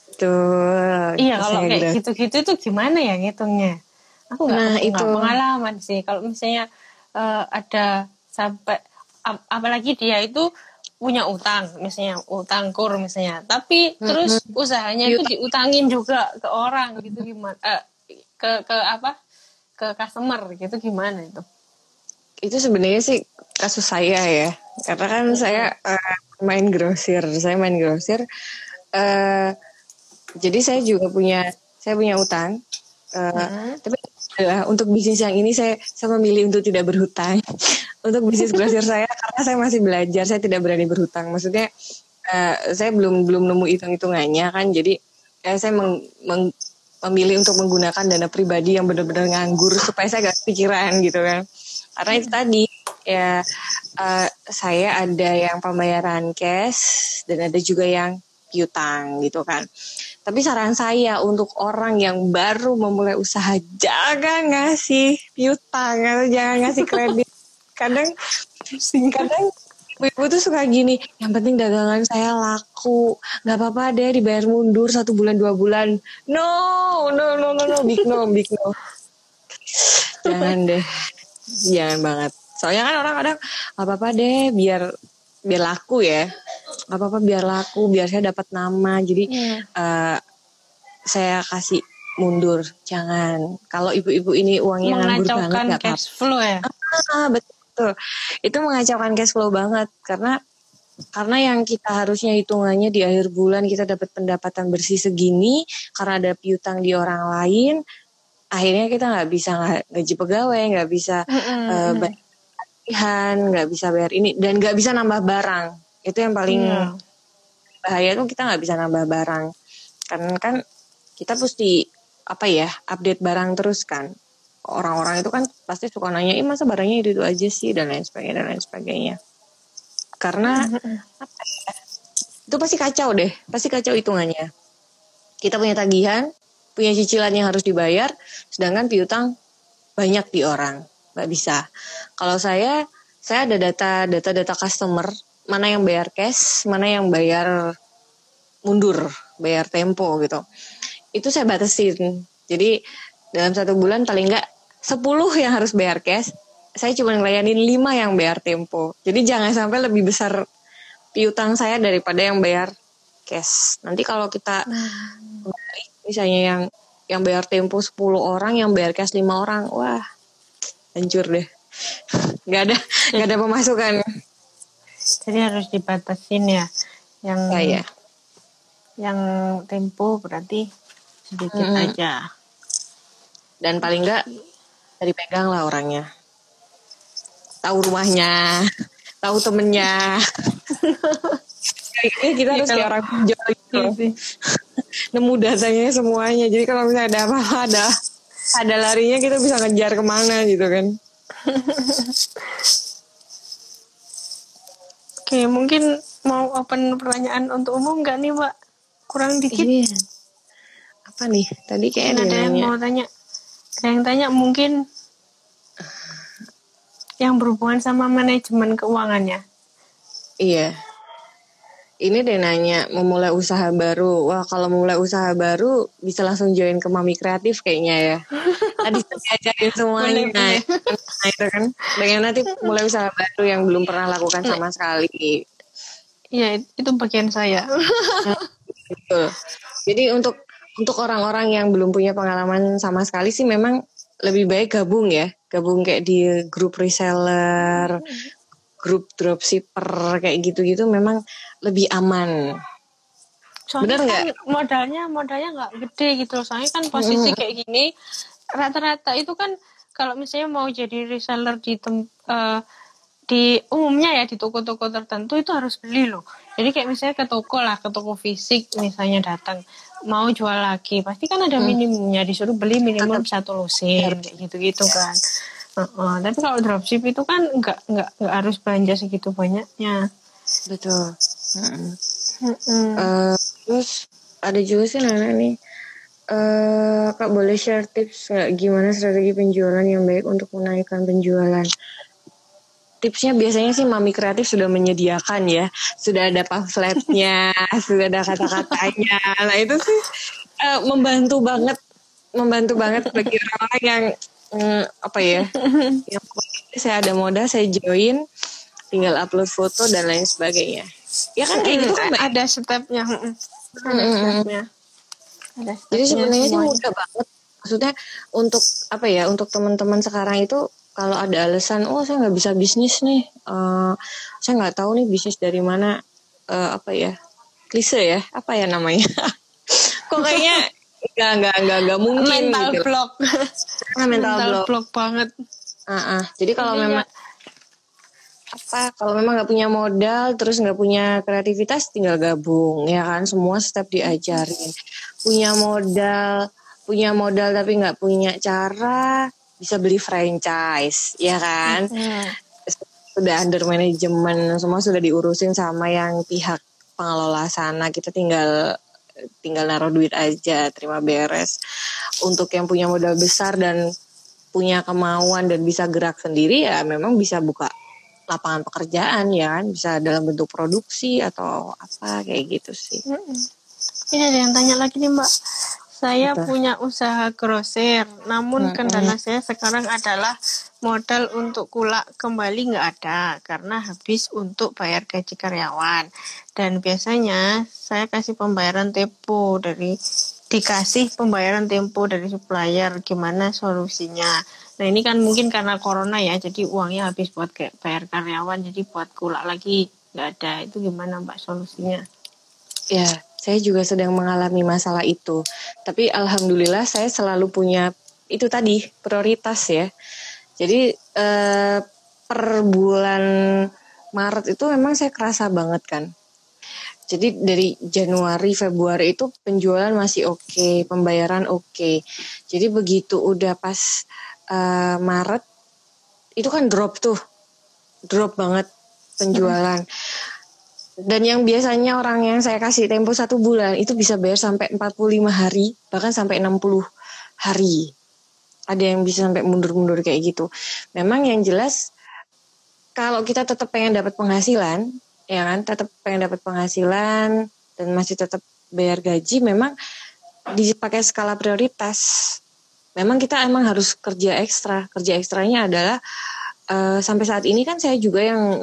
Betul. Iya, kalau kayak gitu-gitu tuh gimana ya ngitungnya? Aku nggak pengalaman sih. Kalau misalnya ada sampai apalagi dia itu punya utang, misalnya utang kur misalnya, tapi terus usahanya itu diutangin juga ke orang gitu, gimana? Ke customer gitu, gimana itu? Itu sebenarnya sih kasus saya ya, karena kan saya main grosir. Jadi saya punya utang, tapi untuk bisnis yang ini saya memilih untuk tidak berhutang. Untuk bisnis grosir saya, karena saya masih belajar, saya tidak berani berhutang. Maksudnya saya belum nemu hitung-hitungannya kan, jadi saya memilih untuk menggunakan dana pribadi yang benar-benar nganggur supaya saya gak pikiran gitu kan. Karena itu tadi ya, saya ada yang pembayaran cash dan ada juga yang piutang gitu kan. Tapi saran saya untuk orang yang baru memulai usaha, jangan ngasih piutang atau jangan ngasih kredit. Kadang ibu tuh suka gini, yang penting dagangan saya laku, nggak apa-apa deh dibayar mundur 1 bulan 2 bulan. No, big no. Jangan deh, jangan banget. Soalnya kan orang kadang nggak apa-apa deh biar laku ya, nggak apa-apa biar laku, biar saya dapat nama. Jadi saya kasih mundur, jangan. Kalau ibu-ibu ini uangnya nganggur banget, nggak apa-apa. Cash flow ya. Betul, itu mengacaukan cash flow banget, karena yang kita harusnya hitungannya di akhir bulan kita dapat pendapatan bersih segini, karena ada piutang di orang lain, akhirnya kita nggak bisa gaji pegawai, nggak bisa bayar tagihan, nggak bisa bayar ini, dan nggak bisa nambah barang. Itu yang paling bahaya tuh, kita nggak bisa nambah barang, karena kan kita mesti update barang terus kan. Orang-orang itu kan pasti suka nanya, masa barangnya itu aja sih, dan lain sebagainya. Karena itu pasti kacau hitungannya. Kita punya tagihan, punya cicilan yang harus dibayar, sedangkan piutang banyak di orang, nggak bisa. Kalau saya ada data customer, mana yang bayar cash, mana yang bayar mundur, bayar tempo gitu. Itu saya batasin. Jadi dalam 1 bulan paling nggak 10 yang harus bayar cash, saya cuma ngelayanin 5 yang bayar Tempo. Jadi jangan sampai lebih besar piutang saya daripada yang bayar cash. Nanti kalau kita misalnya yang bayar Tempo 10 orang, yang bayar cash 5 orang, wah hancur deh. Gak ada pemasukan. Jadi harus dibatasin ya. Yang Tempo berarti sedikit aja. Dan paling enggak dipegang lah orangnya. Tahu rumahnya, tahu temennya. Kayaknya kita harus kayak orang pinjol gitu. Nemu datanya semuanya. Jadi kalau misalnya ada apa-apa, ada larinya, kita bisa ngejar kemana gitu kan. Oke, mungkin mau open pertanyaan untuk umum nggak nih, Mbak? Kurang dikit. Ini apa nih? Tadi kayaknya ada yang mau tanya. Ada yang tanya mungkin yang berhubungan sama manajemen keuangannya. Iya. Ini dia nanya memulai usaha baru. Wah, kalau mulai usaha baru bisa langsung join ke Mami Kreatif kayaknya ya. Tadi saya diajarin semuanya. Nah, itu kan. Dengan nanti mulai usaha baru yang belum pernah lakukan sama sekali. Iya, itu bagian saya. Betul. Jadi untuk orang-orang yang belum punya pengalaman sama sekali sih memang lebih baik gabung ya. Gabung kayak di grup reseller, grup dropshipper kayak gitu-gitu memang lebih aman. Soalnya kan modalnya nggak gede gitu. Soalnya kan posisi kayak gini rata-rata itu kan kalau misalnya mau jadi reseller di umumnya ya di toko-toko tertentu itu harus beli loh. Jadi kayak misalnya ke toko fisik misalnya datang mau jual lagi pasti kan ada minimumnya, disuruh beli minimum 1 lusin kayak gitu-gitu kan. Tapi kalau dropship itu kan nggak harus belanja segitu banyaknya. Betul. Terus ada juga sih Nana nih, Kak boleh share tips nggak gimana strategi penjualan yang baik untuk menaikkan penjualan? Tipsnya biasanya sih Mami Kreatif sudah menyediakan ya, sudah ada pamfletnya, sudah ada kata-katanya. Nah itu sih membantu banget bagi orang yang yang saya ada modal, saya join, tinggal upload foto dan lain sebagainya. Ya kan kayak gitu kan ada stepnya. Jadi sebenarnya sih mudah banget. Maksudnya untuk teman-teman sekarang itu kalau ada alasan, saya nggak bisa bisnis nih, saya nggak tahu nih bisnis dari mana, klise ya, apa ya namanya? Kok kayaknya nggak mungkin. Mental gitu. block. Mental block banget. Jadi kalau memang nggak punya modal, terus nggak punya kreativitas, tinggal gabung, ya kan? Semua step diajarin. Punya modal tapi nggak punya cara, bisa beli franchise, ya kan? Sudah under manajemen, semua sudah diurusin sama yang pihak pengelola sana. Kita tinggal naruh duit aja, terima beres. Untuk yang punya modal besar dan punya kemauan dan bisa gerak sendiri, ya memang bisa buka lapangan pekerjaan ya kan, bisa dalam bentuk produksi atau apa kayak gitu sih. Ini ada yang tanya lagi nih Mbak. Saya punya usaha grosir, namun kendala saya sekarang adalah modal untuk kulak kembali nggak ada karena habis untuk bayar gaji karyawan. Dan biasanya saya dikasih pembayaran tempo dari supplier. Gimana solusinya? Nah ini kan mungkin karena corona ya, jadi uangnya habis buat bayar karyawan, jadi buat kulak lagi nggak ada. Itu gimana Mbak solusinya? Ya, saya juga sedang mengalami masalah itu. Tapi alhamdulillah saya selalu punya itu tadi prioritas ya. Jadi per bulan Maret itu memang saya kerasa banget kan. Jadi dari Januari, Februari itu penjualan masih oke, pembayaran oke. Jadi begitu udah pas Maret itu kan drop banget penjualan. Dan yang biasanya orang yang saya kasih tempo 1 bulan itu bisa bayar sampai 45 hari, bahkan sampai 60 hari. Ada yang bisa sampai mundur-mundur kayak gitu. Memang yang jelas kalau kita tetap pengen dapat penghasilan, ya kan, dan masih tetap bayar gaji, memang dipakai skala prioritas. Memang kita emang harus kerja ekstra. Kerja ekstranya adalah sampai saat ini kan saya juga yang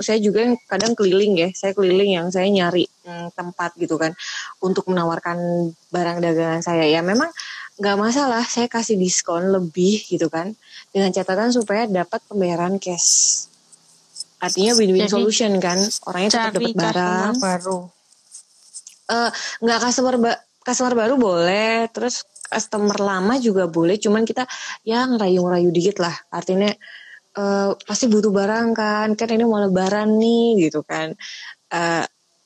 kadang keliling ya, saya keliling yang saya nyari tempat gitu kan untuk menawarkan barang dagangan saya. Ya memang nggak masalah, saya kasih diskon lebih gitu kan, dengan catatan supaya dapat pembayaran cash. Artinya win-win Jadi, solution kan, orangnya tetap dapat barang. Baru. Nggak customer baru boleh, terus customer lama juga boleh, cuman kita ya ngerayu-ngerayu dikit lah. Artinya pasti butuh barang kan ini mau lebaran nih gitu kan.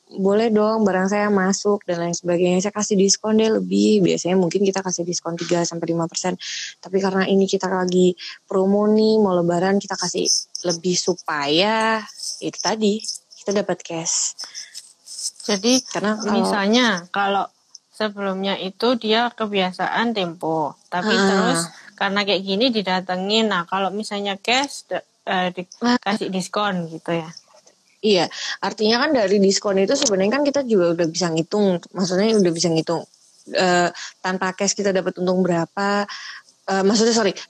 Boleh dong barang saya masuk dan lain sebagainya, saya kasih diskon deh lebih. Biasanya mungkin kita kasih diskon 3-5%, tapi karena ini kita lagi promo nih mau lebaran, kita kasih lebih supaya itu tadi kita dapat cash. Jadi karena misalnya kalau sebelumnya itu dia kebiasaan tempo, tapi terus karena kayak gini didatengin. Nah kalau misalnya cash dikasih diskon gitu ya. Iya, artinya kan dari diskon itu sebenarnya kan kita juga udah bisa ngitung, maksudnya udah bisa ngitung tanpa cash kita dapat untung berapa,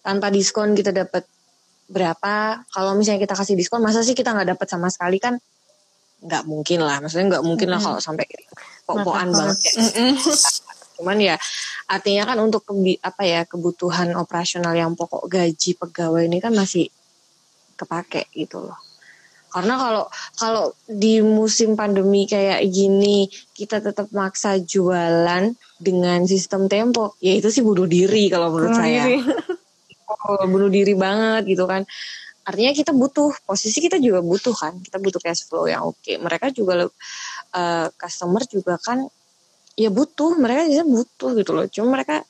tanpa diskon kita dapat berapa. Kalau misalnya kita kasih diskon, masa sih kita nggak dapat sama sekali? Kan nggak mungkin lah, maksudnya nggak mungkin lah kalau sampai pok-pokan banget ya. Cuman ya artinya kan untuk kebutuhan operasional yang pokok gaji pegawai ini kan masih kepake gitu loh. Karena kalau di musim pandemi kayak gini kita tetap maksa jualan dengan sistem tempo, ya itu sih bunuh diri kalau menurut saya. Bunuh diri banget gitu kan. Artinya kita butuh, posisi kita juga butuh kan, kita butuh cash flow yang oke. Mereka juga customer juga kan ya butuh, mereka juga butuh gitu loh. Cuma mereka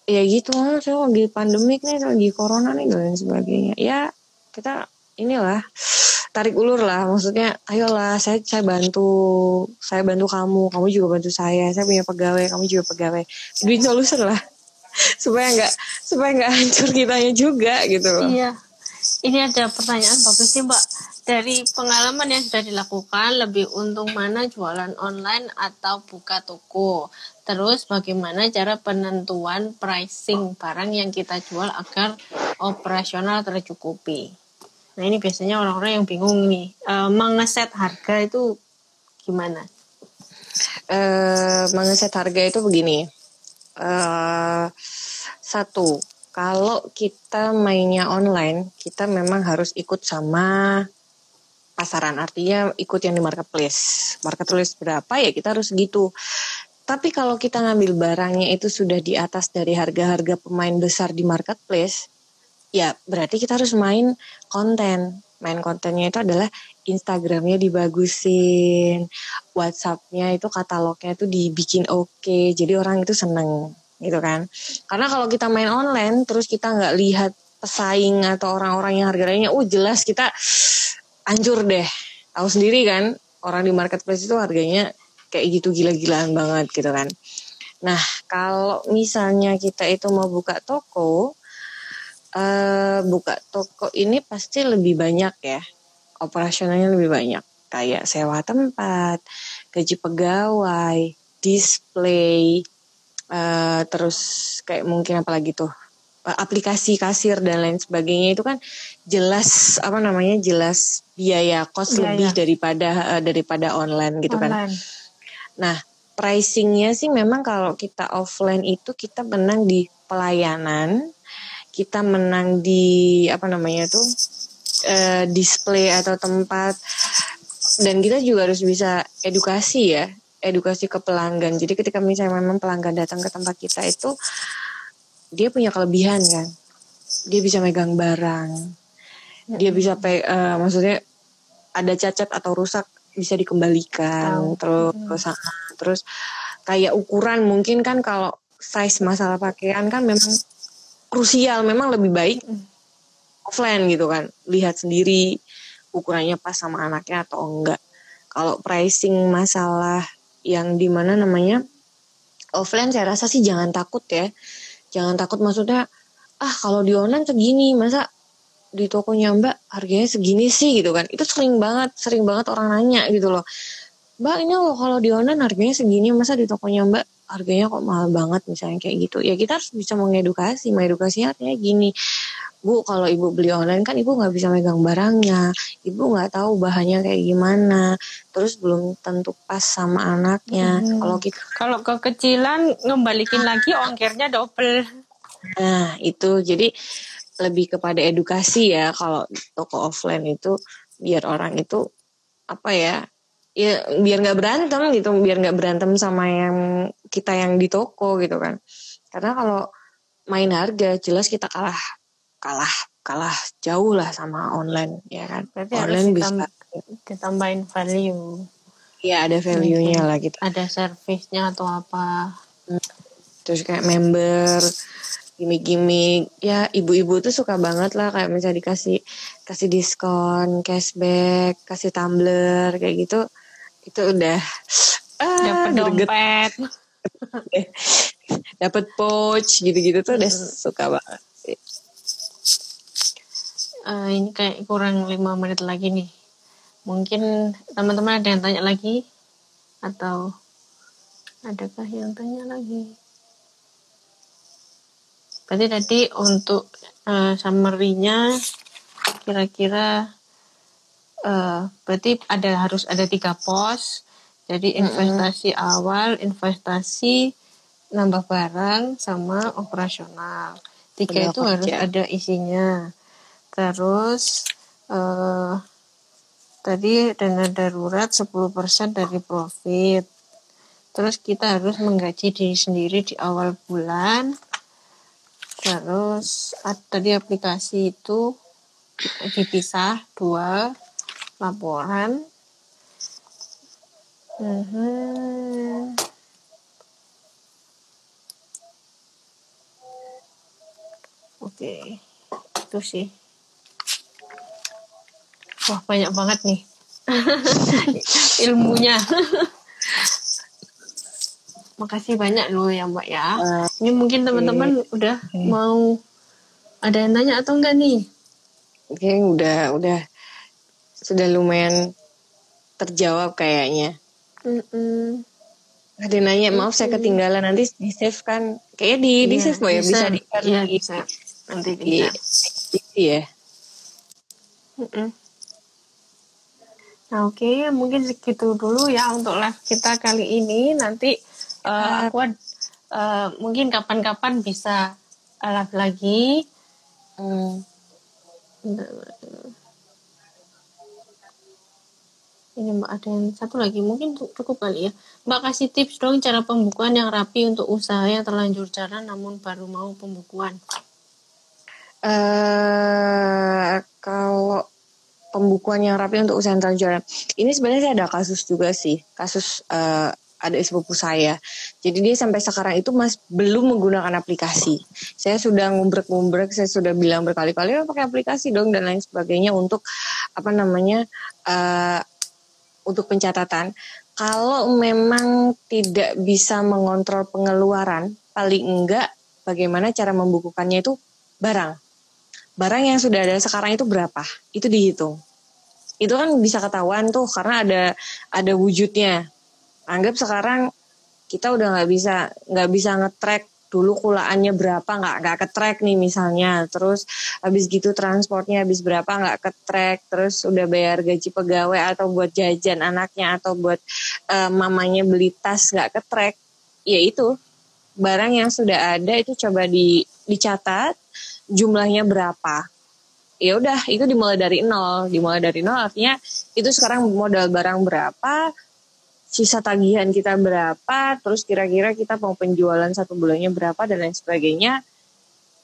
ya gitu, saya lagi pandemik nih, lagi corona nih dan sebagainya. Ya kita inilah tarik ulur lah, maksudnya ayolah saya bantu kamu juga bantu saya punya pegawai, kamu juga pegawai, win solution lah supaya nggak hancur kitanya juga gitu loh. Iya, ini ada pertanyaan bagus sih Mbak, dari pengalaman yang sudah dilakukan, lebih untung mana jualan online atau buka toko? Terus bagaimana cara penentuan pricing barang yang kita jual agar operasional tercukupi? Nah ini biasanya orang-orang yang bingung nih, mengeset harga itu gimana? Mengeset harga itu begini, satu, kalau kita mainnya online, kita memang harus ikut sama pasaran, artinya ikut yang di marketplace berapa ya kita harus gitu. Tapi kalau kita ngambil barangnya itu sudah di atas dari harga-harga pemain besar di marketplace, ya berarti kita harus main kontennya itu adalah Instagramnya dibagusin, WhatsAppnya itu katalognya itu dibikin oke, jadi orang itu seneng gitu kan. Karena kalau kita main online terus kita nggak lihat pesaing atau orang-orang yang harganya jelas kita hancur deh. Tahu sendiri kan orang di marketplace itu harganya kayak gitu gila-gilaan banget gitu kan. Nah kalau misalnya kita itu mau buka toko ini pasti lebih banyak ya, operasionalnya lebih banyak, kayak sewa tempat, gaji pegawai, display, terus kayak mungkin apalagi tuh aplikasi kasir dan lain sebagainya. Itu kan jelas jelas biaya cost lebih daripada online gitu kan. Nah pricingnya sih memang kalau kita offline itu kita menang di pelayanan, kita menang di display atau tempat, dan kita juga harus bisa edukasi ke pelanggan. Jadi ketika misalnya memang pelanggan datang ke tempat kita itu dia punya kelebihan kan, dia bisa megang barang, dia bisa maksudnya ada cacat atau rusak bisa dikembalikan, terus kayak ukuran mungkin kan kalau size masalah pakaian kan memang krusial, memang lebih baik offline gitu kan, lihat sendiri ukurannya pas sama anaknya atau enggak. Kalau pricing masalah yang dimana offline, saya rasa sih jangan takut, maksudnya kalau di online segini, masa di tokonya Mbak harganya segini sih gitu kan. Itu sering banget orang nanya gitu loh, Mbak ini loh kalau di online harganya segini, masa di tokonya Mbak harganya kok mahal banget misalnya kayak gitu. Ya kita harus bisa mengedukasinya artinya gini, Bu, kalau ibu beli online kan ibu nggak bisa megang barangnya, ibu nggak tahu bahannya kayak gimana, terus belum tentu pas sama anaknya. Kalau kekecilan ngembalikin lagi ongkirnya double. Nah itu jadi lebih kepada edukasi ya kalau toko offline itu, biar orang itu apa ya biar nggak berantem gitu, biar nggak berantem sama yang kita yang di toko gitu kan. Karena kalau main harga jelas kita kalah jauh lah sama online ya kan. Berarti online harus bisa ditambahin value. ya ada value-nya lah gitu. Ada servisnya atau apa. Terus kayak member, gimmick-gimmick. Ya ibu-ibu tuh suka banget lah kayak misalnya kasih diskon, cashback, kasih tumbler kayak gitu. Itu udah dapat dompet. Dapat pouch gitu-gitu tuh udah suka banget sih. Ini kayak kurang 5 menit lagi nih. Mungkin teman-teman ada yang tanya lagi? Atau adakah yang tanya lagi? Berarti tadi untuk summary-nya kira-kira berarti harus ada 3 pos. Jadi investasi awal, investasi nambah barang, sama operasional. 3 itu harus ada isinya. Terus tadi dana darurat 10% dari profit. Terus kita harus menggaji diri sendiri di awal bulan. Terus tadi aplikasi itu dipisah 2 laporan. Oke, itu sih. Wah, banyak banget nih ilmunya. Makasih banyak loh ya Mbak ya. Ini mungkin teman-teman udah mau ada yang nanya atau enggak nih? Oke, udah sudah lumayan terjawab kayaknya. Ada nanya, maaf saya ketinggalan, nanti di save kan? Kayaknya di save ya, bisa di bisa. Nanti bisa. Iya. Nah oke, mungkin segitu dulu ya untuk live kita kali ini. Nanti aku mungkin kapan-kapan bisa live lagi. Ini Mbak ada yang satu lagi, mungkin cukup kali ya. Mbak kasih tips dong cara pembukuan yang rapi untuk usaha yang terlanjur jalan namun baru mau pembukuan. Kalau pembukuan yang rapi untuk usaha yang terlanjur jalan, ini sebenarnya saya ada kasus juga sih, kasus ada sepupu saya. Jadi dia sampai sekarang itu belum menggunakan aplikasi. Saya sudah ngumbrek, saya sudah bilang berkali-kali pakai aplikasi dong dan lain sebagainya untuk untuk pencatatan. Kalau memang tidak bisa mengontrol pengeluaran, paling enggak bagaimana cara membukukannya itu barang yang sudah ada sekarang itu berapa, itu dihitung. Itu kan bisa ketahuan tuh karena ada wujudnya. Anggap sekarang kita udah nggak bisa nge-track dulu kulaannya berapa, nggak ke-track nih misalnya. Terus habis gitu transportnya habis berapa, nggak ke-track. Terus udah bayar gaji pegawai atau buat jajan anaknya atau buat mamanya beli tas, nggak ke-track. Ya itu barang yang sudah ada itu coba dicatat jumlahnya berapa. Ya udah itu dimulai dari nol artinya itu sekarang modal barang berapa, sisa tagihan kita berapa, terus kira-kira kita mau penjualan 1 bulannya berapa dan lain sebagainya.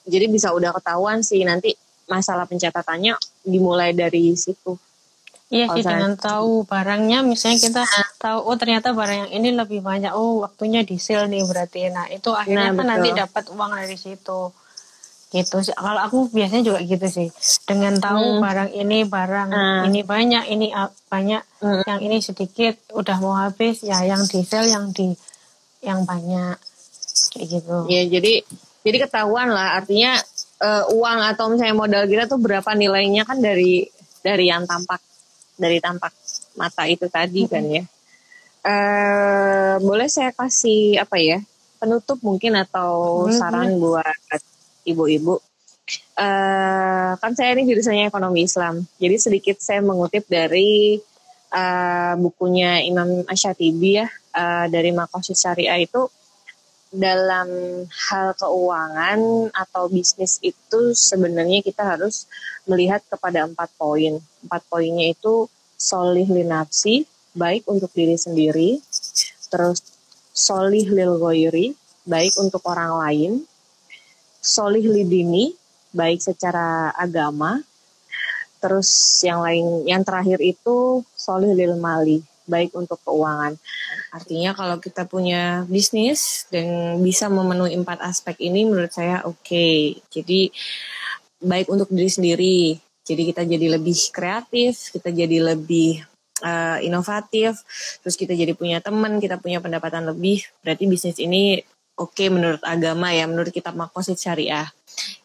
Jadi bisa udah ketahuan sih, nanti masalah pencatatannya dimulai dari situ. Iya sih, dengan tahu barangnya, misalnya kita tahu ternyata barang yang ini lebih banyak, waktunya di sale nih berarti. Nah itu akhirnya kan nanti dapat uang dari situ. Gitu sih. Kalau aku biasanya juga gitu sih. Dengan tahu barang ini ini banyak, ini banyak, yang ini sedikit, udah mau habis, ya yang di sale yang banyak. Kayak gitu. Ya, jadi ketahuan lah, artinya uang atau misalnya modal kita tuh berapa nilainya kan dari yang tampak mata itu tadi kan ya. Boleh saya kasih penutup mungkin atau saran buat ibu-ibu. Kan saya ini jurusannya ekonomi Islam, jadi sedikit saya mengutip dari bukunya Imam Ash-Shatibi ya, dari Maqasid Syariah itu, dalam hal keuangan atau bisnis itu sebenarnya kita harus melihat kepada 4 poin. 4 poinnya itu sholih li nafsi, baik untuk diri sendiri, terus sholih lil ghairi, baik untuk orang lain, sholih li dini, baik secara agama, terus yang terakhir itu sholih lil mali, baik untuk keuangan. Artinya kalau kita punya bisnis dan bisa memenuhi 4 aspek ini, menurut saya oke. Jadi baik untuk diri sendiri, jadi kita jadi lebih kreatif, kita jadi lebih inovatif, terus kita jadi punya teman, kita punya pendapatan lebih, berarti bisnis ini oke menurut agama ya, menurut kitab Maqasid Syariah.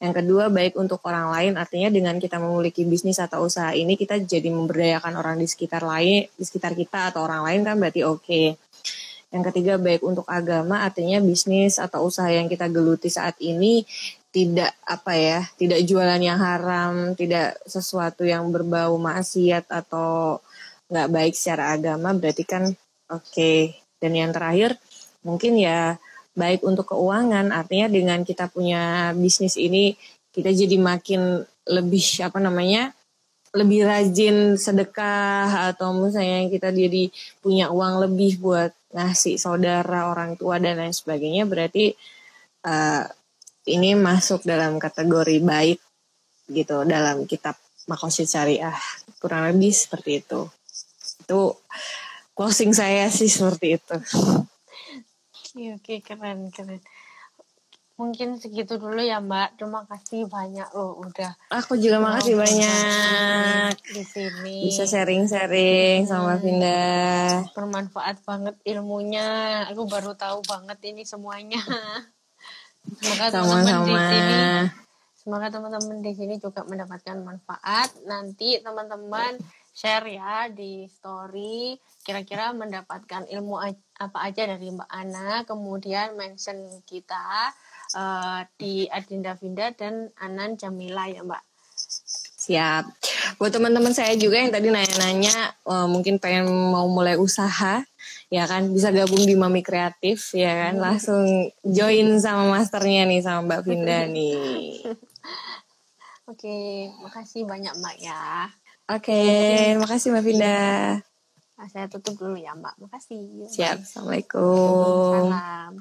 Yang kedua, baik untuk orang lain, artinya dengan kita memiliki bisnis atau usaha ini, kita jadi memberdayakan orang di sekitar kita atau orang lain kan berarti oke. Yang ketiga, baik untuk agama, artinya bisnis atau usaha yang kita geluti saat ini tidak tidak jualan yang haram, tidak sesuatu yang berbau maksiat atau nggak baik secara agama, berarti kan oke. Dan yang terakhir, mungkin ya baik untuk keuangan, artinya dengan kita punya bisnis ini kita jadi makin lebih lebih rajin sedekah, atau misalnya kita jadi punya uang lebih buat ngasih saudara, orang tua dan lain sebagainya, berarti ini masuk dalam kategori baik gitu dalam kitab Maqasid Syariah, kurang lebih seperti itu. Itu closing saya sih seperti itu. Oke, keren. Mungkin segitu dulu ya Mbak. Terima kasih banyak loh udah. Aku juga makasih banyak di sini. Bisa sharing-sharing sama Vinda. Bermanfaat banget ilmunya. Aku baru tahu banget ini semuanya. Semoga teman-teman di sini juga mendapatkan manfaat. Nanti teman-teman share ya di story kira-kira mendapatkan ilmu apa aja dari Mbak Ana, kemudian mention kita di Adinda Vinda dan Anan Jamila ya Mbak. Siap. Buat teman-teman saya juga yang tadi nanya-nanya mungkin pengen mau mulai usaha, ya kan, bisa gabung di Mami Kreatif ya kan, langsung join sama masternya nih sama Mbak Vinda nih. Oke, makasih banyak Mbak ya. Oke, makasih Mbak Vinda. Saya tutup dulu ya Mbak. Makasih. Siap. Assalamualaikum. Salam.